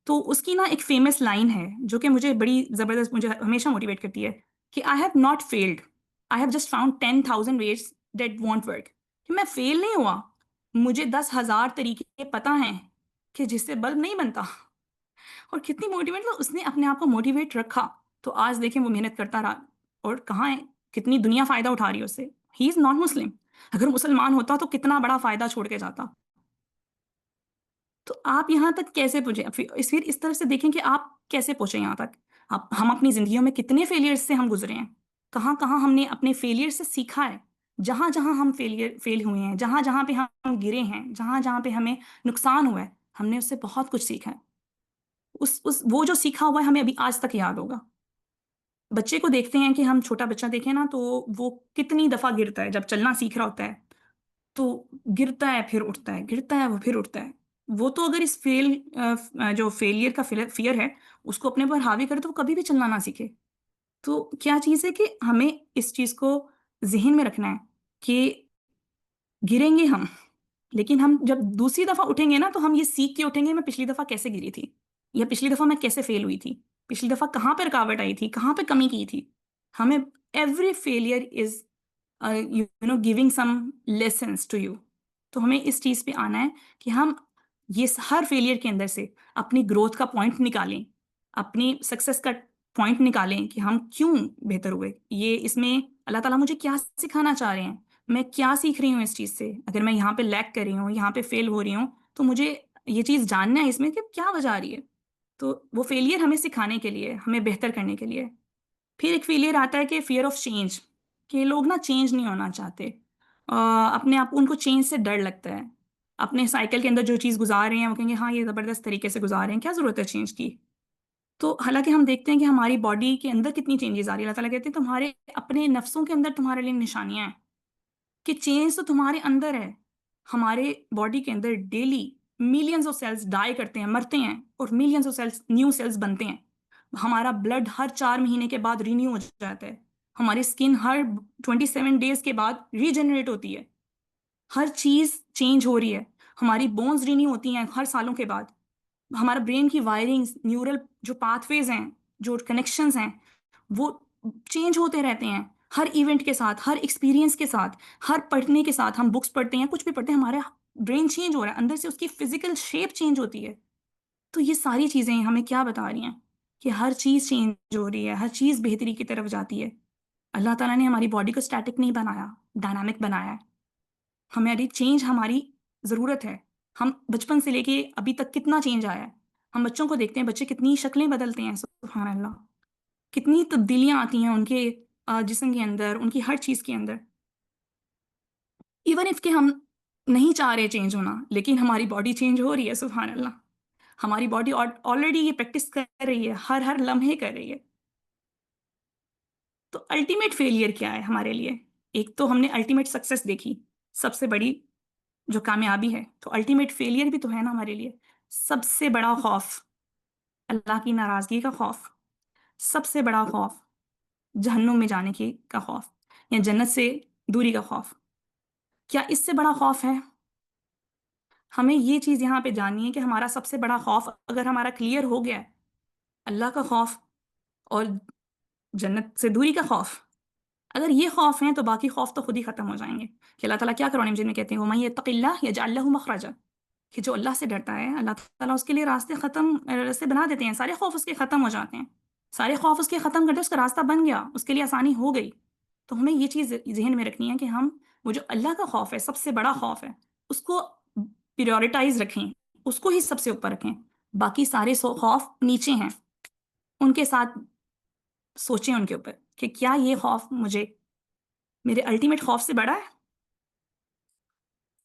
تو اس کی نا ایک فیمس لائن ہے جو کہ مجھے بڑی زبردست، مجھے ہمیشہ موٹیویٹ کرتی ہے، کہ I have not field, I have just found 10,000 ways that won't work، کہ میں فیل نہیں ہوا، مجھے 10,000 طریقے پتہ ہیں کہ جس سے بلب نہیں بنتا، اور کتنی موٹیویٹ، اس نے اپنے آپ کو موٹیویٹ رکھا، تو آج دیکھیں وہ محنت کرتا رہا، اور کہاں ہے، کتنی دنیا فائدہ اٹھا رہی ہے اس سے، ہی از ناٹ مسلم، اگر مسلمان ہوتا تو کتنا بڑا فائدہ چھوڑ کے جاتا۔ تو آپ یہاں تک کیسے پہنچے، پھر اس طرح سے دیکھیں کہ آپ کیسے پہنچے یہاں تک، ہم اپنی زندگیوں میں کتنے فیلئرز سے ہم گزرے ہیں، کہاں کہاں ہم نے اپنے فیلئر سے سیکھا ہے، جہاں جہاں ہم فیل ہوئے ہیں، جہاں جہاں پہ ہم گرے ہیں، جہاں جہاں پہ ہمیں نقصان ہوا ہے، ہم نے اس سے بہت کچھ سیکھا ہے، وہ جو سیکھا ہوا ہے ہمیں ابھی آج تک یاد ہوگا۔ بچے کو دیکھتے ہیں کہ ہم چھوٹا بچہ دیکھیں نا، تو وہ کتنی دفعہ گرتا ہے، جب چلنا سیکھ رہا ہوتا ہے تو گرتا ہے پھر اٹھتا ہے، گرتا ہے وہ پھر اٹھتا ہے، وہ تو اگر اس جو فیلئر کا فیئر ہے اس کو اپنے پر حاوی کرے تو وہ کبھی بھی چلنا نہ سیکھے. تو کیا چیز ہے کہ ہمیں اس چیز کو ذہن میں رکھنا ہے کہ گریں گے ہم، لیکن ہم جب دوسری دفعہ اٹھیں گے نا تو ہم یہ سیکھ کے اٹھیں گے میں پچھلی دفعہ کیسے گری تھی، یا پچھلی دفعہ میں کیسے فیل ہوئی تھی، پچھلی دفعہ کہاں پہ رکاوٹ آئی تھی، کہاں پہ کمی کی تھی. ہمیں every failure is giving some lessons to you. تو ہمیں اس چیز پہ آنا ہے کہ ہم یہ ہر فیلئر کے اندر سے اپنی گروتھ کا پوائنٹ نکالیں، اپنی سکسیس کا پوائنٹ نکالیں کہ ہم کیوں بہتر ہوئے، یہ اس میں اللہ تعالیٰ مجھے کیا سکھانا چاہ رہے ہیں، میں کیا سیکھ رہی ہوں اس چیز سے. اگر میں یہاں پہ لیک کر رہی ہوں، یہاں پہ فیل ہو رہی ہوں، تو مجھے یہ چیز جاننا ہے اس میں کہ کیا وجہ آ رہی ہے. تو وہ فیلئر ہمیں سکھانے کے لیے، ہمیں بہتر کرنے کے لیے. پھر ایک فیلئر آتا ہے کہ فیئر آف چینج، کہ لوگ نا چینج نہیں ہونا چاہتے، اپنے آپ ان کو چینج سے ڈر لگتا ہے. اپنے سائیکل کے اندر جو چیز گزار رہے ہیں وہ کہیں گے ہاں یہ زبردست طریقے سے گزار رہے ہیں، کیا ضرورت ہے چینج کی. تو حالانکہ ہم دیکھتے ہیں کہ ہماری باڈی کے اندر کتنی چینجز آ رہی ہے. اللہ تعالیٰ کہتے ہیں تمہارے اپنے نفسوں کے اندر تمہارے لیے نشانیاں ہیں کہ چینج تو تمہارے اندر ہے. ہمارے باڈی کے اندر daily millions of cells die کرتے ہیں، مرتے ہیں، اور millions of cells new cells بنتے ہیں. ہمارا بلڈ ہر 4 مہینے کے بعد رینیو ہو جاتا ہے. ہماری اسکن ہر 27 ڈیز کے بعد ریجنریٹ ہوتی ہے. ہر چیز چینج ہو رہی ہے. ہماری بونز رینیو ہوتی ہیں ہر سالوں کے بعد. ہمارا برین کی وائرنگز، نیورل جو پاتھ ویز ہیں، جو کنیکشنز ہیں، وہ چینج ہوتے رہتے ہیں ہر ایونٹ کے ساتھ، ہر ایکسپیرینس کے ساتھ، ہر پڑھنے کے ساتھ. ہم بکس پڑھتے ہیں، کچھ بھی پڑھتے ہیں، ہمارا برین چینج ہو رہا ہے، اندر سے اس کی فزیکل شیپ چینج ہوتی ہے. تو یہ ساری چیزیں ہمیں کیا بتا رہی ہیں کہ ہر چیز چینج ہو رہی ہے، ہر چیز بہتری کی طرف جاتی ہے. اللہ تعالیٰ نے ہماری باڈی کو اسٹیٹک نہیں بنایا، ڈائنامک بنایا ہے. ہماری چینج ہماری ضرورت ہے. ہم بچپن سے لے کے ابھی تک کتنا چینج آیا ہے. ہم بچوں کو دیکھتے ہیں، بچے کتنی شکلیں بدلتے ہیں، سبحان اللہ، کتنی تبدیلیاں آتی ہیں ان کے جسم کے اندر، ان کی ہر چیز کے اندر. ایون اف کہ ہم نہیں چاہ رہے چینج ہونا، لیکن ہماری باڈی چینج ہو رہی ہے. سبحان اللہ، ہماری باڈی آلریڈی یہ پریکٹس کر رہی ہے، ہر لمحے کر رہی ہے. تو الٹیمیٹ فیلئر کیا ہے ہمارے لیے؟ ایک تو ہم نے الٹیمیٹ سکسیس دیکھی، سب سے بڑی جو کامیابی ہے. تو الٹیمیٹ فیلئر بھی تو ہے نا ہمارے لیے. سب سے بڑا خوف اللہ کی ناراضگی کا خوف، سب سے بڑا خوف جہنم میں جانے کا خوف، یا جنت سے دوری کا خوف. کیا اس سے بڑا خوف ہے؟ ہمیں یہ چیز یہاں پہ جاننی ہے کہ ہمارا سب سے بڑا خوف اگر ہمارا کلیئر ہو گیا ہے، اللہ کا خوف اور جنت سے دوری کا خوف، اگر یہ خوف ہیں تو باقی خوف تو خود ہی ختم ہو جائیں گے. کہ اللہ تعالیٰ کیا قرآن مجید میں کہتے ہیں، وَمَن يَتَّقِ اللَّهَ يَجْعَل لَّهُ مَخْرَجًا، کہ جو اللہ سے ڈرتا ہے اللہ تعالیٰ اس کے لیے راستے بنا دیتے ہیں. سارے خوف اس کے ختم ہو جاتے ہیں، سارے خوف اس کے ختم کر دے، اس کا راستہ بن گیا، اس کے لیے آسانی ہو گئی. تو ہمیں یہ چیز ذہن میں رکھنی ہے کہ ہم وہ جو اللہ کا خوف ہے، سب سے بڑا خوف ہے، اس کو پریورٹائز رکھیں، اس کو ہی سب سے اوپر رکھیں. باقی سارے خوف نیچے ہیں، ان کے ساتھ سوچیں ان کے اوپر کہ کیا یہ خوف مجھے میرے الٹیمیٹ خوف سے بڑا ہے.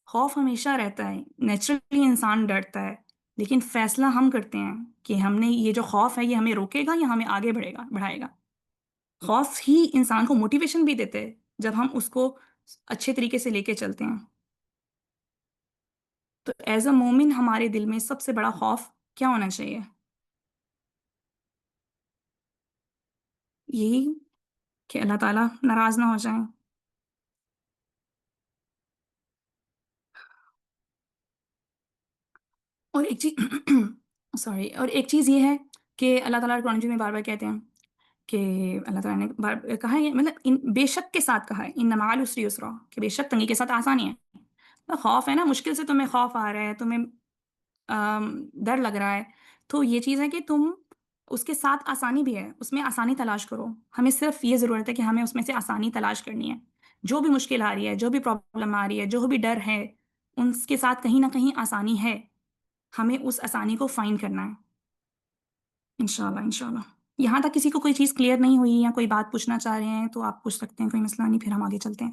خوف ہمیشہ رہتا ہے، نیچرلی انسان ڈرتا ہے، لیکن فیصلہ ہم کرتے ہیں کہ ہم نے یہ جو خوف ہے یہ ہمیں روکے گا یا ہمیں آگے بڑھائے گا. خوف ہی انسان کو موٹیویشن بھی دیتے ہیں جب ہم اس کو اچھے طریقے سے لے کے چلتے ہیں. تو ایز اے مومن ہمارے دل میں سب سے بڑا خوف کیا ہونا چاہیے؟ یہی کہ اللہ تعالیٰ ناراض نہ ہو جائیں. اور ایک چیز اور ایک چیز یہ ہے کہ اللہ تعالیٰ قرآن مجید میں بار بار کہتے ہیں کہ اللہ تعالیٰ نے کہا ہے، مطلب بے شک کے ساتھ کہا ہے، ان مع العسر یسرا، کہ بے شک تنگی کے ساتھ آسانی ہے. خوف ہے نا، مشکل سے تمہیں خوف آ رہا ہے، تمہیں ڈر لگ رہا ہے، تو یہ چیز ہے کہ تم اس کے ساتھ آسانی بھی ہے، اس میں آسانی تلاش کرو. ہمیں صرف یہ ضرورت ہے کہ ہمیں اس میں سے آسانی تلاش کرنی ہے. جو بھی مشکل آ رہی ہے، جو بھی پرابلم آ رہی ہے، جو بھی ڈر ہے، ان کے ساتھ کہیں نہ کہیں آسانی ہے. ہمیں اس آسانی کو فائنڈ کرنا ہے. انشاءاللہ انشاءاللہ. یہاں تک کسی کو کوئی چیز کلیئر نہیں ہوئی یا کوئی بات پوچھنا چاہ رہے ہیں تو آپ پوچھ سکتے ہیں، کوئی مسئلہ نہیں، پھر ہم آگے چلتے ہیں.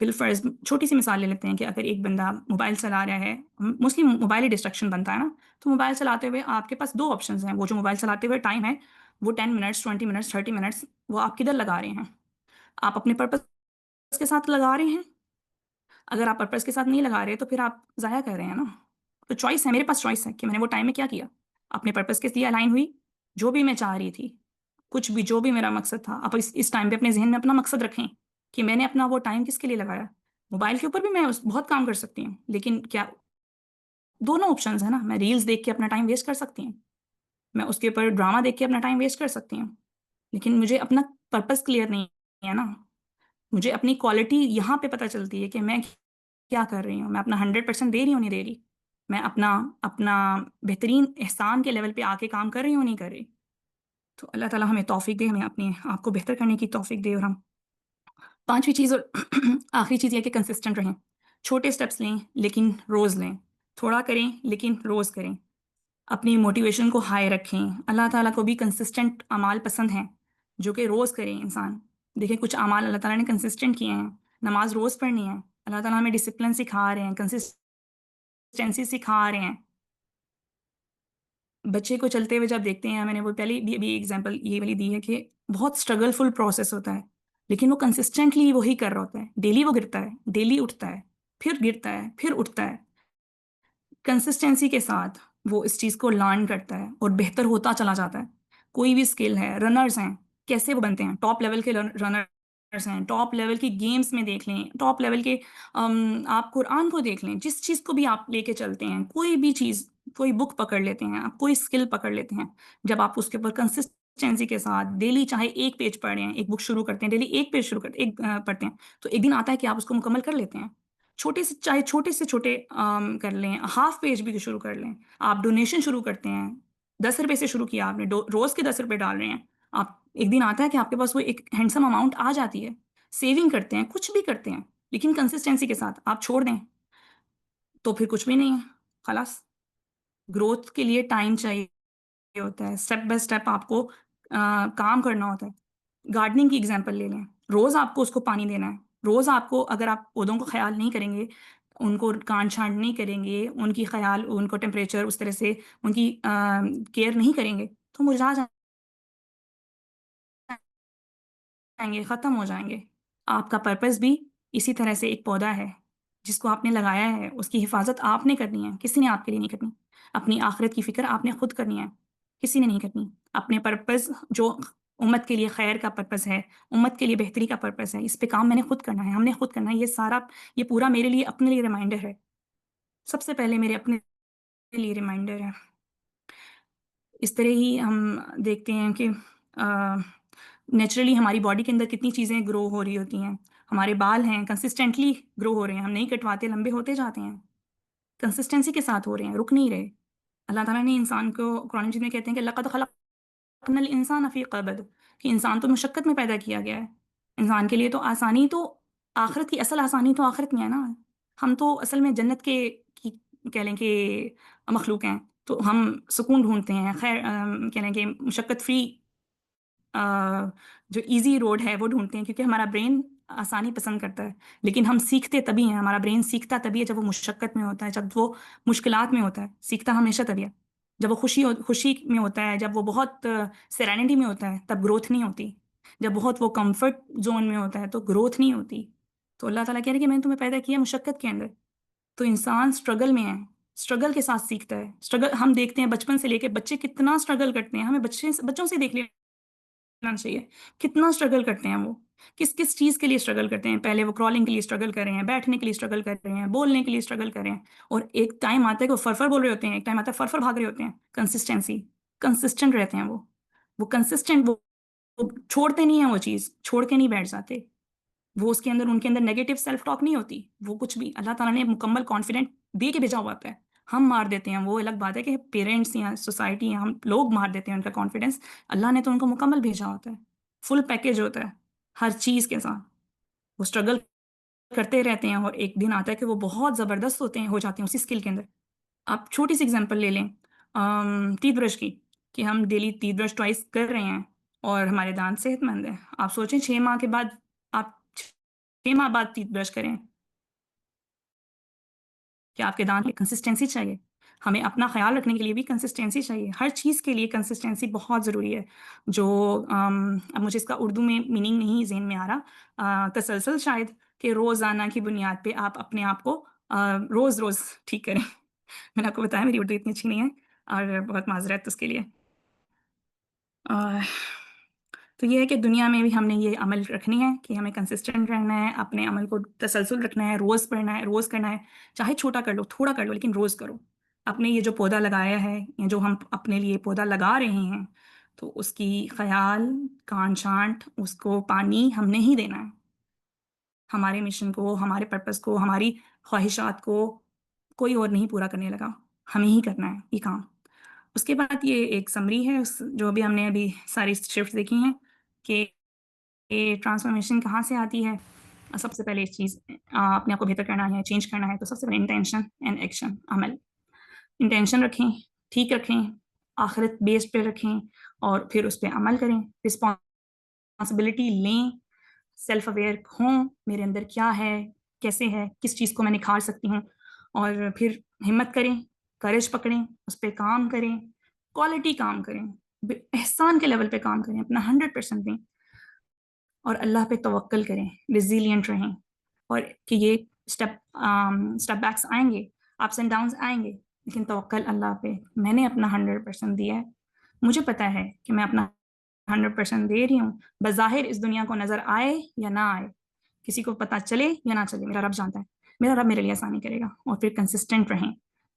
بالفرض چھوٹی سی مثال لے لیتے ہیں کہ اگر ایک بندہ موبائل چلا رہا ہے، موسٹلی موبائل ہی ڈسٹریکشن بنتا ہے نا، تو موبائل چلاتے ہوئے آپ کے پاس 2 آپشنز ہیں. وہ جو موبائل چلاتے ہوئے ٹائم ہے وہ 10 منٹس، 20 منٹس، 30 منٹس، وہ آپ کدھر لگا رہے ہیں؟ آپ اپنے پرپز کے ساتھ لگا رہے ہیں. اگر آپ پرپز کے ساتھ نہیں لگا رہے تو پھر آپ ضائع کر رہے ہیں نا. تو چوائس ہے، میرے پاس چوائس ہے کہ میں نے وہ ٹائم میں کیا کیا. اپنے پرپز کے لیے الائن ہوئی، جو بھی میں چاہ رہی تھی، کچھ بھی جو بھی میرا مقصد تھا. آپ اس ٹائم پہ اپنے ذہن میں اپنا مقصد رکھیں کہ میں نے اپنا وہ ٹائم کس کے لیے لگایا. موبائل کے اوپر بھی میں بہت کام کر سکتی ہوں، لیکن کیا دونوں آپشنز ہیں نا. میں ریلز دیکھ کے اپنا ٹائم ویسٹ کر سکتی ہوں، میں اس کے اوپر ڈرامہ دیکھ کے اپنا ٹائم ویسٹ کر سکتی ہوں، لیکن مجھے اپنا پرپز کلیئر نہیں ہے نا. مجھے اپنی کوالٹی یہاں پہ پتہ چلتی ہے کہ میں کیا کر رہی ہوں. میں اپنا 100% دے رہی ہوں نہیں دے رہی. میں اپنا بہترین احسان کے لیول پہ آ کے کام کر رہی ہوں نہیں کر رہی. تو اللہ تعالیٰ ہمیں توفیق دے، ہمیں اپنے آپ کو بہتر کرنے کی توفیق دے. اور ہم 5ویں چیز اور آخری چیز یہ کہ کنسسٹنٹ رہیں. چھوٹے سٹیپس لیں لیکن روز لیں. تھوڑا کریں لیکن روز کریں. اپنی موٹیویشن کو ہائی رکھیں. اللہ تعالیٰ کو بھی کنسسٹنٹ اعمال پسند ہیں جو کہ روز کریں انسان. دیکھیں کچھ اعمال اللہ تعالیٰ نے کنسسٹنٹ کیے ہیں. نماز روز پڑھنی ہے. اللہ تعالیٰ ہمیں ڈسپلن سکھا رہے ہیں، کنسسٹنسی سکھا رہے ہیں. بچے کو چلتے ہوئے جب دیکھتے ہیں، میں نے وہ پہلے بھی ایگزامپل یہ والی دی ہے کہ بہت اسٹرگل فل پروسیس ہوتا ہے، لیکن وہ کنسسٹنٹلی وہی کر رہا ہوتا ہے. ڈیلی وہ گرتا ہے، ڈیلی اٹھتا ہے، پھر گرتا ہے، پھر اٹھتا ہے. کنسسٹنسی کے ساتھ وہ اس چیز کو لرن کرتا ہے اور بہتر ہوتا چلا جاتا ہے. کوئی بھی اسکل ہے، رنرز ہیں، کیسے وہ بنتے ہیں؟ ٹاپ لیول کے رنرز ہیں. ٹاپ لیول کی گیمز میں دیکھ لیں، ٹاپ لیول کے آپ قرآن کو دیکھ لیں. جس چیز کو بھی آپ لے کے چلتے ہیں، کوئی بھی چیز، کوئی بک پکڑ لیتے ہیں آپ، کوئی اسکل پکڑ لیتے ہیں، جب آپ اس کے اوپر کنسسٹنسی کے ساتھ ڈیلی چاہے ایک پیج پڑھ رہے ہیں، ایک بک شروع کرتے ہیں، ڈیلی ایک پیج شروع کرتے ہیں، پڑھتے ہیں، تو ایک دن آتا ہے کہ آپ اس کو مکمل کر لیتے ہیں. چھوٹے سے چاہے چھوٹے سے چھوٹے کر لیں، ہاف پیج بھی شروع کر لیں. آپ ڈونیشن شروع کرتے ہیں، 10 روپے سے شروع کیا آپ نے، روز کے 10 روپے ڈال رہے ہیں آپ. ایک دن آتا ہے کہ آپ کے پاس وہ ایک ہینڈسم اماؤنٹ آ جاتی ہے. سیونگ کرتے ہیں، کچھ بھی کرتے ہیں، لیکن کنسسٹنسی کے ساتھ آپ چھوڑ دیں تو پھر کچھ بھی نہیں ہے. خلاص گروتھ کے لیے ٹائم چاہیے ہوتا ہے. اسٹیپ بائی اسٹیپ آپ کو کام کرنا ہوتا ہے. گارڈننگ کی ایگزامپل لے لیں. روز آپ کو اس کو پانی دینا ہے. روز آپ کو، اگر آپ پودوں کو خیال نہیں کریں گے، ان کو کانٹ چھانٹ نہیں کریں گے، ان کی خیال، ان کو ٹیمپریچر اس طرح سے ان کی کیئر نہیں کریں گے تو مرجھا جائیں گے، ختم ہو جائیں گے. آپ کا پرپس بھی اسی طرح سے ایک پودا ہے جس کو آپ نے لگایا ہے. اس کی حفاظت آپ نے کرنی ہے، کسی نے آپ کے لیے نہیں کرنی. اپنی آخرت کی فکر آپ نے خود کرنی ہے، کسی نے نہیں کرنی. اپنے پرپس جو امت کے لیے خیر کا پرپس ہے، امت کے لیے بہتری کا پرپس ہے، اس پہ کام میں نے خود کرنا ہے، ہم نے خود کرنا ہے. یہ پورا میرے لیے، اپنے لیے ریمائنڈر ہے. سب سے پہلے میرے اپنے لیے ریمائنڈر ہے. اس طرح ہی ہم دیکھتے ہیں کہ نیچرلی ہماری باڈی کے اندر کتنی چیزیں گرو ہو رہی ہوتی ہیں. ہمارے بال ہیں، کنسسٹنٹلی گرو ہو رہے ہیں، ہم نہیں کٹواتے، لمبے ہوتے جاتے ہیں، کنسسٹنسی کے ساتھ ہو رہے ہیں، رک نہیں رہے. اللہ تعالیٰ نے انسان کو قرآن مجید میں کہتے ہیں کہ لقد خلقنا الانسان فی کبد، کہ انسان تو مشقت میں پیدا کیا گیا ہے. انسان کے لیے تو آسانی، تو آخرت کی اصل آسانی تو آخرت میں ہے نا. ہم تو اصل میں جنت کے کہہ لیں کہ مخلوق ہیں، تو ہم سکون ڈھونڈتے ہیں، خیر کہہ لیں کہ مشقت فری جو ایزی روڈ ہے وہ ڈھونڈتے ہیں، کیونکہ ہمارا برین آسانی پسند کرتا ہے. لیکن ہم سیکھتے تبھی ہیں، ہمارا برین سیکھتا تبھی ہے جب وہ مشقت میں ہوتا ہے، جب وہ مشکلات میں ہوتا ہے. سیکھتا ہمیشہ تبھی ہے جب وہ خوشی میں ہوتا ہے، جب وہ بہت سیرینٹی میں ہوتا ہے، تب گروتھ نہیں ہوتی. جب بہت وہ کمفرٹ زون میں ہوتا ہے تو گروتھ نہیں ہوتی. تو اللہ تعالیٰ کہہ رہے کہ میں نے تمہیں پیدا کیا مشقت کے اندر. تو انسان اسٹرگل میں ہے، اسٹرگل کے ساتھ سیکھتا ہے. اسٹرگل ہم دیکھتے ہیں بچپن سے لے کے، بچے کتنا اسٹرگل کرتے ہیں. ہمیں بچوں سے دیکھ لینا چاہیے کتنا اسٹرگل کرتے ہیں. وہ کس چیز کے لیے اسٹرگل کرتے ہیں. پہلے وہ کرالنگ کے لیے اسٹرگل کر رہے ہیں، بیٹھنے کے لیے اسٹرگل کر رہے ہیں، بولنے کے لیے اسٹرگل کر رہے ہیں، اور ایک ٹائم آتا ہے کہ وہ فرفر بول رہے ہوتے ہیں، ایک ٹائم آتا ہے فرفر بھاگ رہے ہوتے ہیں. کنسسٹنسی، کنسسٹنٹ رہتے ہیں وہ کنسسٹنٹ، وہ چھوڑتے نہیں ہیں، وہ چیز چھوڑ کے نہیں بیٹھ جاتے. وہ اس کے اندر، ان کے اندر نیگیٹو سیلف ٹاک نہیں ہوتی. وہ کچھ بھی اللہ تعالیٰ نے مکمل کانفیڈنٹ دے کے بھیجا ہوا ہوتا ہے. ہم مار دیتے ہیں، وہ الگ بات ہے کہ پیرنٹس یا سوسائٹی یا ہم لوگ مار دیتے ہیں ان کا کانفیڈنس. اللہ نے تو ان کو مکمل بھیجا ہوتا ہے، فل پیکیج ہوتا ہے ہر چیز کے ساتھ. وہ اسٹرگل کرتے رہتے ہیں اور ایک دن آتا ہے کہ وہ بہت زبردست ہو جاتے ہیں اسی اسکل کے اندر. آپ چھوٹی سی اگزامپل لے لیں ٹیتھ برش کی، کہ ہم ڈیلی ٹیتھ برش ٹوائس کر رہے ہیں اور ہمارے دانت صحت مند ہیں. آپ سوچیں 6 ماہ کے بعد آپ 6 ماہ بعد ٹیتھ برش کریں کہ آپ کے دانت میں کنسسٹنسی چاہیے. ہمیں اپنا خیال رکھنے کے لیے بھی کنسسٹنسی چاہیے. ہر چیز کے لیے کنسسٹنسی بہت ضروری ہے. جو اب مجھے اس کا اردو میں میننگ نہیں ذہن میں آ رہا, تسلسل شاید, کہ روزانہ کی بنیاد پہ آپ اپنے آپ کو روز روز ٹھیک کریں. میں نے آپ کو بتایا میری اردو اتنی اچھی نہیں ہے اور بہت معذرت اس کے لیے. تو یہ ہے کہ دنیا میں بھی ہم نے یہ عمل رکھنی ہے کہ ہمیں کنسسٹنٹ رہنا ہے, اپنے عمل کو تسلسل رکھنا ہے, روز پڑھنا ہے, روز کرنا ہے. چاہے چھوٹا کر لو, تھوڑا کر لو, لیکن روز کرو. اپنے یہ جو پودا لگایا ہے یا جو ہم اپنے لیے پودا لگا رہے ہیں, تو اس کی خیال, کان چھانٹ, اس کو پانی ہم نے ہی دینا ہے. ہمارے مشن کو, ہمارے پرپس کو, ہماری خواہشات کو کوئی اور نہیں پورا کرنے لگا, ہمیں ہی کرنا ہے یہ کام. اس کے بعد یہ ایک سمری ہے جو بھی ہم نے ابھی ساری شفٹ دیکھی ہیں کہ ٹرانسفارمیشن کہاں سے آتی ہے. سب سے پہلے ایک چیز, اپنے آپ کو بہتر کرنا ہے, چینج کرنا ہے, تو سب سے پہلے انٹینشن اینڈ ایکشن, عمل. انٹینشن رکھیں, ٹھیک رکھیں, آخرت بیس پہ رکھیں, اور پھر اس پہ عمل کریں. رسپانسبلٹی لیں, سیلف اویئر ہوں, میرے اندر کیا ہے, کیسے ہے, کس چیز کو میں نکھار سکتی ہوں, اور پھر ہمت کریں, کریج پکڑیں, اس پہ کام کریں, کوالٹی کام کریں, احسان کے لیول پہ کام کریں, اپنا 100% دیں, اور اللہ پہ توکل کریں, ریزیلینٹ رہیں. اور کہ یہ اسٹیپ بیکس آئیں گے, اپس اینڈ ڈاؤنس آئیں گے, لیکن توکل اللہ پہ. میں نے اپنا 100% دیا ہے, مجھے پتا ہے کہ میں اپنا 100% دے رہی ہوں. بظاہر اس دنیا کو نظر آئے یا نہ آئے, کسی کو پتہ چلے یا نہ چلے, میرا رب جانتا ہے, میرا رب میرے لیے آسانی کرے گا. اور پھر کنسسٹنٹ رہیں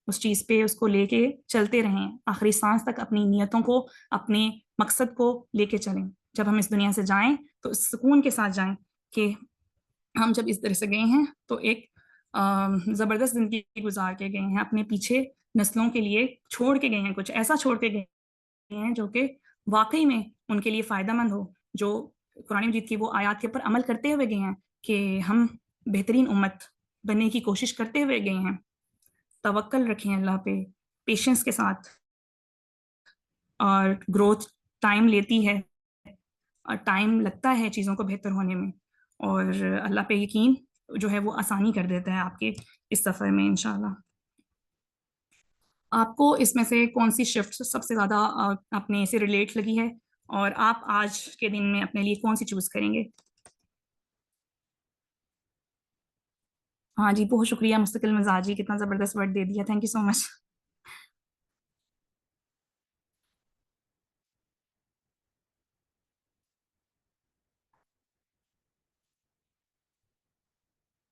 اس چیز پہ, اس کو لے کے چلتے رہیں آخری سانس تک, اپنی نیتوں کو, اپنے مقصد کو لے کے چلیں. جب ہم اس دنیا سے جائیں تو اس سکون کے ساتھ جائیں کہ ہم جب اس طرح سے گئے ہیں تو ایک زبردست زندگی گزار کے گئے ہیں, اپنے پیچھے نسلوں کے لیے چھوڑ کے گئے ہیں, کچھ ایسا چھوڑ کے گئے ہیں جو کہ واقعی میں ان کے لیے فائدہ مند ہو, جو قرآن مجید کی وہ آیات کے اوپر عمل کرتے ہوئے گئے ہیں کہ ہم بہترین امت بننے کی کوشش کرتے ہوئے گئے ہیں. توکل رکھیں اللہ پہ, پیشنس کے ساتھ, اور گروتھ ٹائم لیتی ہے, اور ٹائم لگتا ہے چیزوں کو بہتر ہونے میں, اور اللہ پہ یقین جو ہے وہ آسانی کر دیتا ہے آپ کے اس سفر میں انشاءاللہ. آپ کو اس میں سے کون سی شفٹ سب سے زیادہ اپنے سے ریلیٹ لگی ہے, اور آپ آج کے دن میں اپنے لیے کون سی چوز کریں گے؟ ہاں جی, بہت شکریہ. مستقل مزاجی, کتنا زبردست ورڈ دے دیا, تھینک یو سو مچ.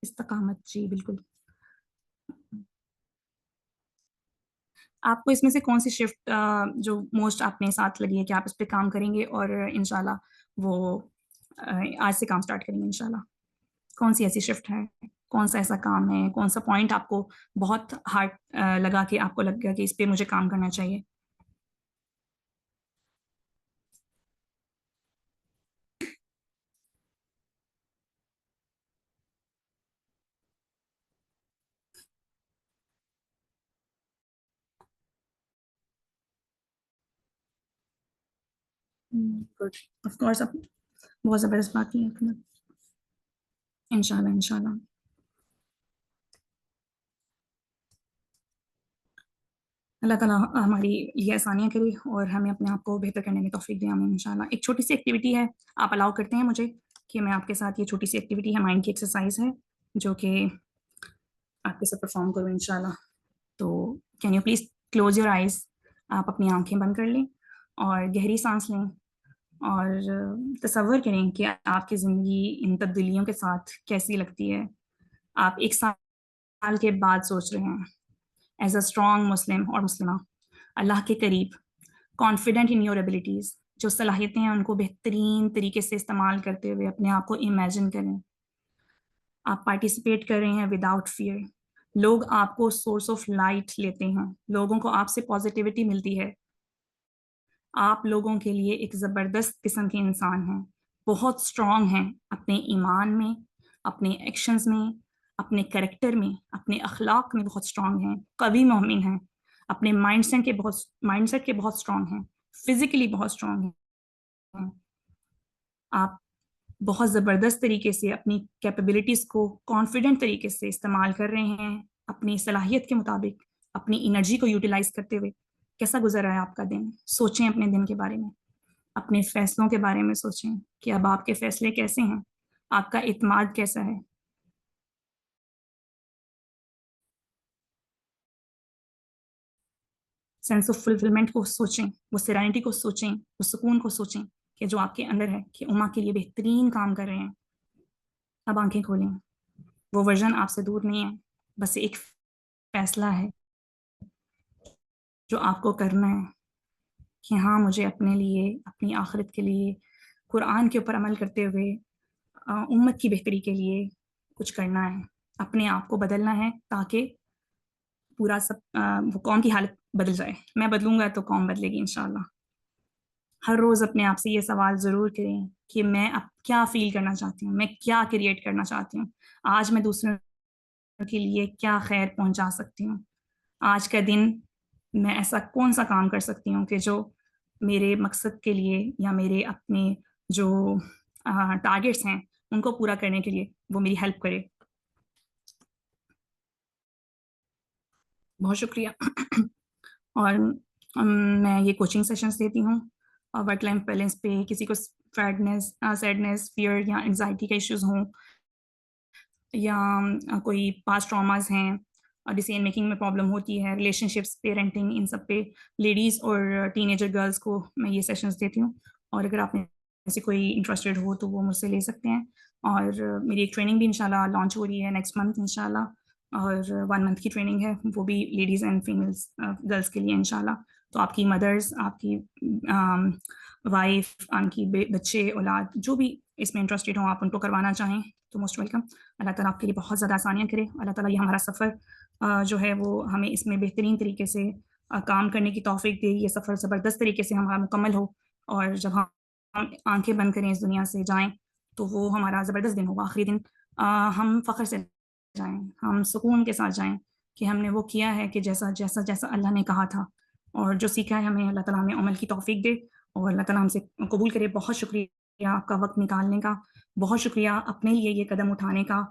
استقامت, جی بالکل. آپ کو اس میں سے کون سی شفٹ جو موسٹ اپنے ساتھ لگی ہے کہ آپ اس پہ کام کریں گے اور انشاءاللہ وہ آج سے کام سٹارٹ کریں گے انشاءاللہ؟ کون سی ایسی شفٹ ہے, کون سا ایسا کام ہے, کون سا پوائنٹ آپ کو بہت ہارڈ لگا کہ آپ کو لگ گیا کہ اس پہ مجھے کام کرنا چاہیے؟ Good, of course. آپ بہت زبردست بات کی ہے. انشاءاللہ انشاءاللہ. اللہ تعالیٰ ہماری یہ آسانیاں کرے اور ہمیں اپنے آپ کو بہتر کرنے میں توفیق دے, آمین انشاءاللہ. ایک چھوٹی سی ایکٹیویٹی ہے, آپ الاؤ کرتے ہیں مجھے کہ میں آپ کے ساتھ, یہ چھوٹی سی ایکٹیویٹی ہے, مائنڈ کی ایکسرسائز ہے جو کہ آپ کے ساتھ پرفارم کروں انشاءاللہ. تو can you please close your eyes, آپ اپنی آنکھیں بند کر لیں اور گہری سانس لیں, اور تصور کریں کہ آپ کی زندگی ان تبدیلیوں کے ساتھ کیسی لگتی ہے. آپ ایک سال کے بعد سوچ رہے ہیں, ایز اے اسٹرانگ مسلم اور مسلمہ, اللہ کے قریب, کانفیڈنٹ ان یور ایبلٹیز, جو صلاحیتیں ہیں ان کو بہترین طریقے سے استعمال کرتے ہوئے اپنے آپ کو امیجن کریں. آپ پارٹیسپیٹ کر رہے ہیں وداؤٹ فیئر. لوگ آپ کو سورس آف لائٹ لیتے ہیں, لوگوں کو آپ سے پازیٹیوٹی ملتی ہے. آپ لوگوں کے لیے ایک زبردست قسم کے انسان ہیں, بہت اسٹرانگ ہیں اپنے ایمان میں, اپنے ایکشنز میں, اپنے کریکٹر میں, اپنے اخلاق میں بہت اسٹرانگ ہیں, قوی مومن ہیں, اپنے مائنڈ سیٹ کے بہت اسٹرانگ ہیں, فزیکلی بہت اسٹرانگ ہیں. آپ بہت زبردست طریقے سے اپنی کیپیبلٹیز کو کانفیڈنٹ طریقے سے استعمال کر رہے ہیں اپنی صلاحیت کے مطابق، اپنی انرجی کو یوٹیلائز کرتے ہوئے. کیسا گزر رہا ہے آپ کا دن؟ سوچیں اپنے دن کے بارے میں، اپنے فیصلوں کے بارے میں سوچیں کہ اب آپ کے فیصلے کیسے ہیں، آپ کا اعتماد کیسا ہے. سینس آف فلفلمنٹ کو سوچیں، وہ سیرینٹی کو سوچیں، وہ سکون کو سوچیں کہ جو آپ کے اندر ہے کہ اما کے لیے بہترین کام کر رہے ہیں. اب آنکھیں کھولیں، وہ ورژن آپ سے دور نہیں ہے، بس ایک فیصلہ ہے جو آپ کو کرنا ہے کہ ہاں مجھے اپنے لیے، اپنی آخرت کے لیے، قرآن کے اوپر عمل کرتے ہوئے امت کی بہتری کے لیے کچھ کرنا ہے، اپنے آپ کو بدلنا ہے تاکہ پورا سب وہ قوم کی حالت بدل جائے. میں بدلوں گا تو قوم بدلے گی انشاءاللہ. ہر روز اپنے آپ سے یہ سوال ضرور کریں کہ میں اب کیا فیل کرنا چاہتی ہوں، میں کیا کریٹ کرنا چاہتی ہوں، آج میں دوسروں کے لیے کیا خیر پہنچا سکتی ہوں، آج کا دن میں ایسا کون سا کام کر سکتی ہوں کہ جو میرے مقصد کے لیے یا میرے اپنے جو ٹارگیٹس ہیں ان کو پورا کرنے کے لیے وہ میری ہیلپ کرے. بہت شکریہ. اور میں یہ کوچنگ سیشنز دیتی ہوں ورک لائف بیلنس پہ. کسی کو سیڈنس، فیئر یا انگزائٹی کے ایشوز ہوں یا کوئی پاسٹ ٹراماز ہیں، ڈیسیژن میکنگ میں پرابلم ہوتی ہے، ریلیشن شپس، پیرنٹنگ، ان سب پہ لیڈیز اور ٹین ایجر گرلس کو میں یہ سیشنز دیتی ہوں. اور اگر آپ میں سے کوئی انٹرسٹیڈ ہو تو وہ مجھ سے لے سکتے ہیں. اور میری ایک ٹریننگ بھی انشاءاللہ لانچ ہو رہی ہے نیکسٹ منتھ انشاءاللہ، اور 1 منتھ کی ٹریننگ ہے، وہ بھی لیڈیز اینڈ فیمیلس گرلس کے لیے انشاءاللہ. تو آپ کی مدرس، آپ کی وائف، آپ کی بچے، اولاد جو بھی اس میں انٹرسٹیڈ ہوں، آپ ان کو کروانا چاہیں تو موسٹ ویلکم. اللہ تعالیٰ آپ کے لیے بہت زیادہ آسانیاں کرے. اللہ تعالیٰ یہ ہمارا سفر جو ہے وہ ہمیں اس میں بہترین طریقے سے کام کرنے کی توفیق دے. یہ سفر زبردست طریقے سے ہمارا مکمل ہو، اور جب ہم آنکھیں بند کریں اس دنیا سے جائیں تو وہ ہمارا زبردست دن ہوگا. آخری دن ہم فخر سے جائیں، ہم سکون کے ساتھ جائیں کہ ہم نے وہ کیا ہے کہ جیسا جیسا جیسا اللہ نے کہا تھا، اور جو سیکھا ہے ہمیں اللہ تعالیٰ ہمیں عمل کی توفیق دے اور اللہ تعالیٰ ہم سے قبول کرے. بہت شکریہ آپ کا وقت نکالنے کا، بہت شکریہ اپنے لیے یہ قدم اٹھانے کا.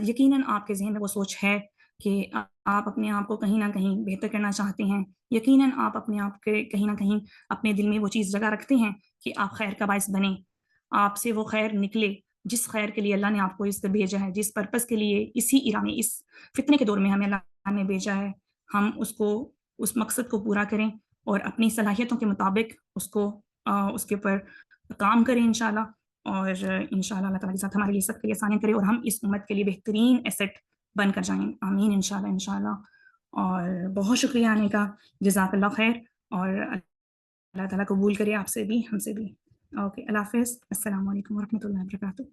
یقیناً آپ کے ذہن میں وہ سوچ ہے کہ آپ اپنے آپ کو کہیں نہ کہیں بہتر کرنا چاہتے ہیں. یقیناً آپ اپنے آپ کے کہیں نہ کہیں اپنے دل میں وہ چیز جگہ رکھتے ہیں کہ آپ خیر کا باعث بنیں، آپ سے وہ خیر نکلے جس خیر کے لیے اللہ نے آپ کو اس سے بھیجا ہے، جس پرپس کے لیے اسی ایرا میں، اس فتنے کے دور میں ہمیں اللہ نے بھیجا ہے. ہم اس مقصد کو پورا کریں اور اپنی صلاحیتوں کے مطابق اس کے اوپر کام کریں انشاءاللہ. اور انشاءاللہ اللہ تعالیٰ کے ساتھ ہمارے لیے سب کے لیے آسانیاں کرے اور ہم اس امت کے لیے بہترین ایسٹ بن کر جائیں. آمین انشاءاللہ انشاءاللہ. اور بہت شکریہ آنے کا، جزاک اللہ خیر، اور اللہ تعالیٰ قبول کرے آپ سے بھی، ہم سے بھی. اوکے، اللہ حافظ. السلام علیکم ورحمۃ اللہ وبرکاتہ.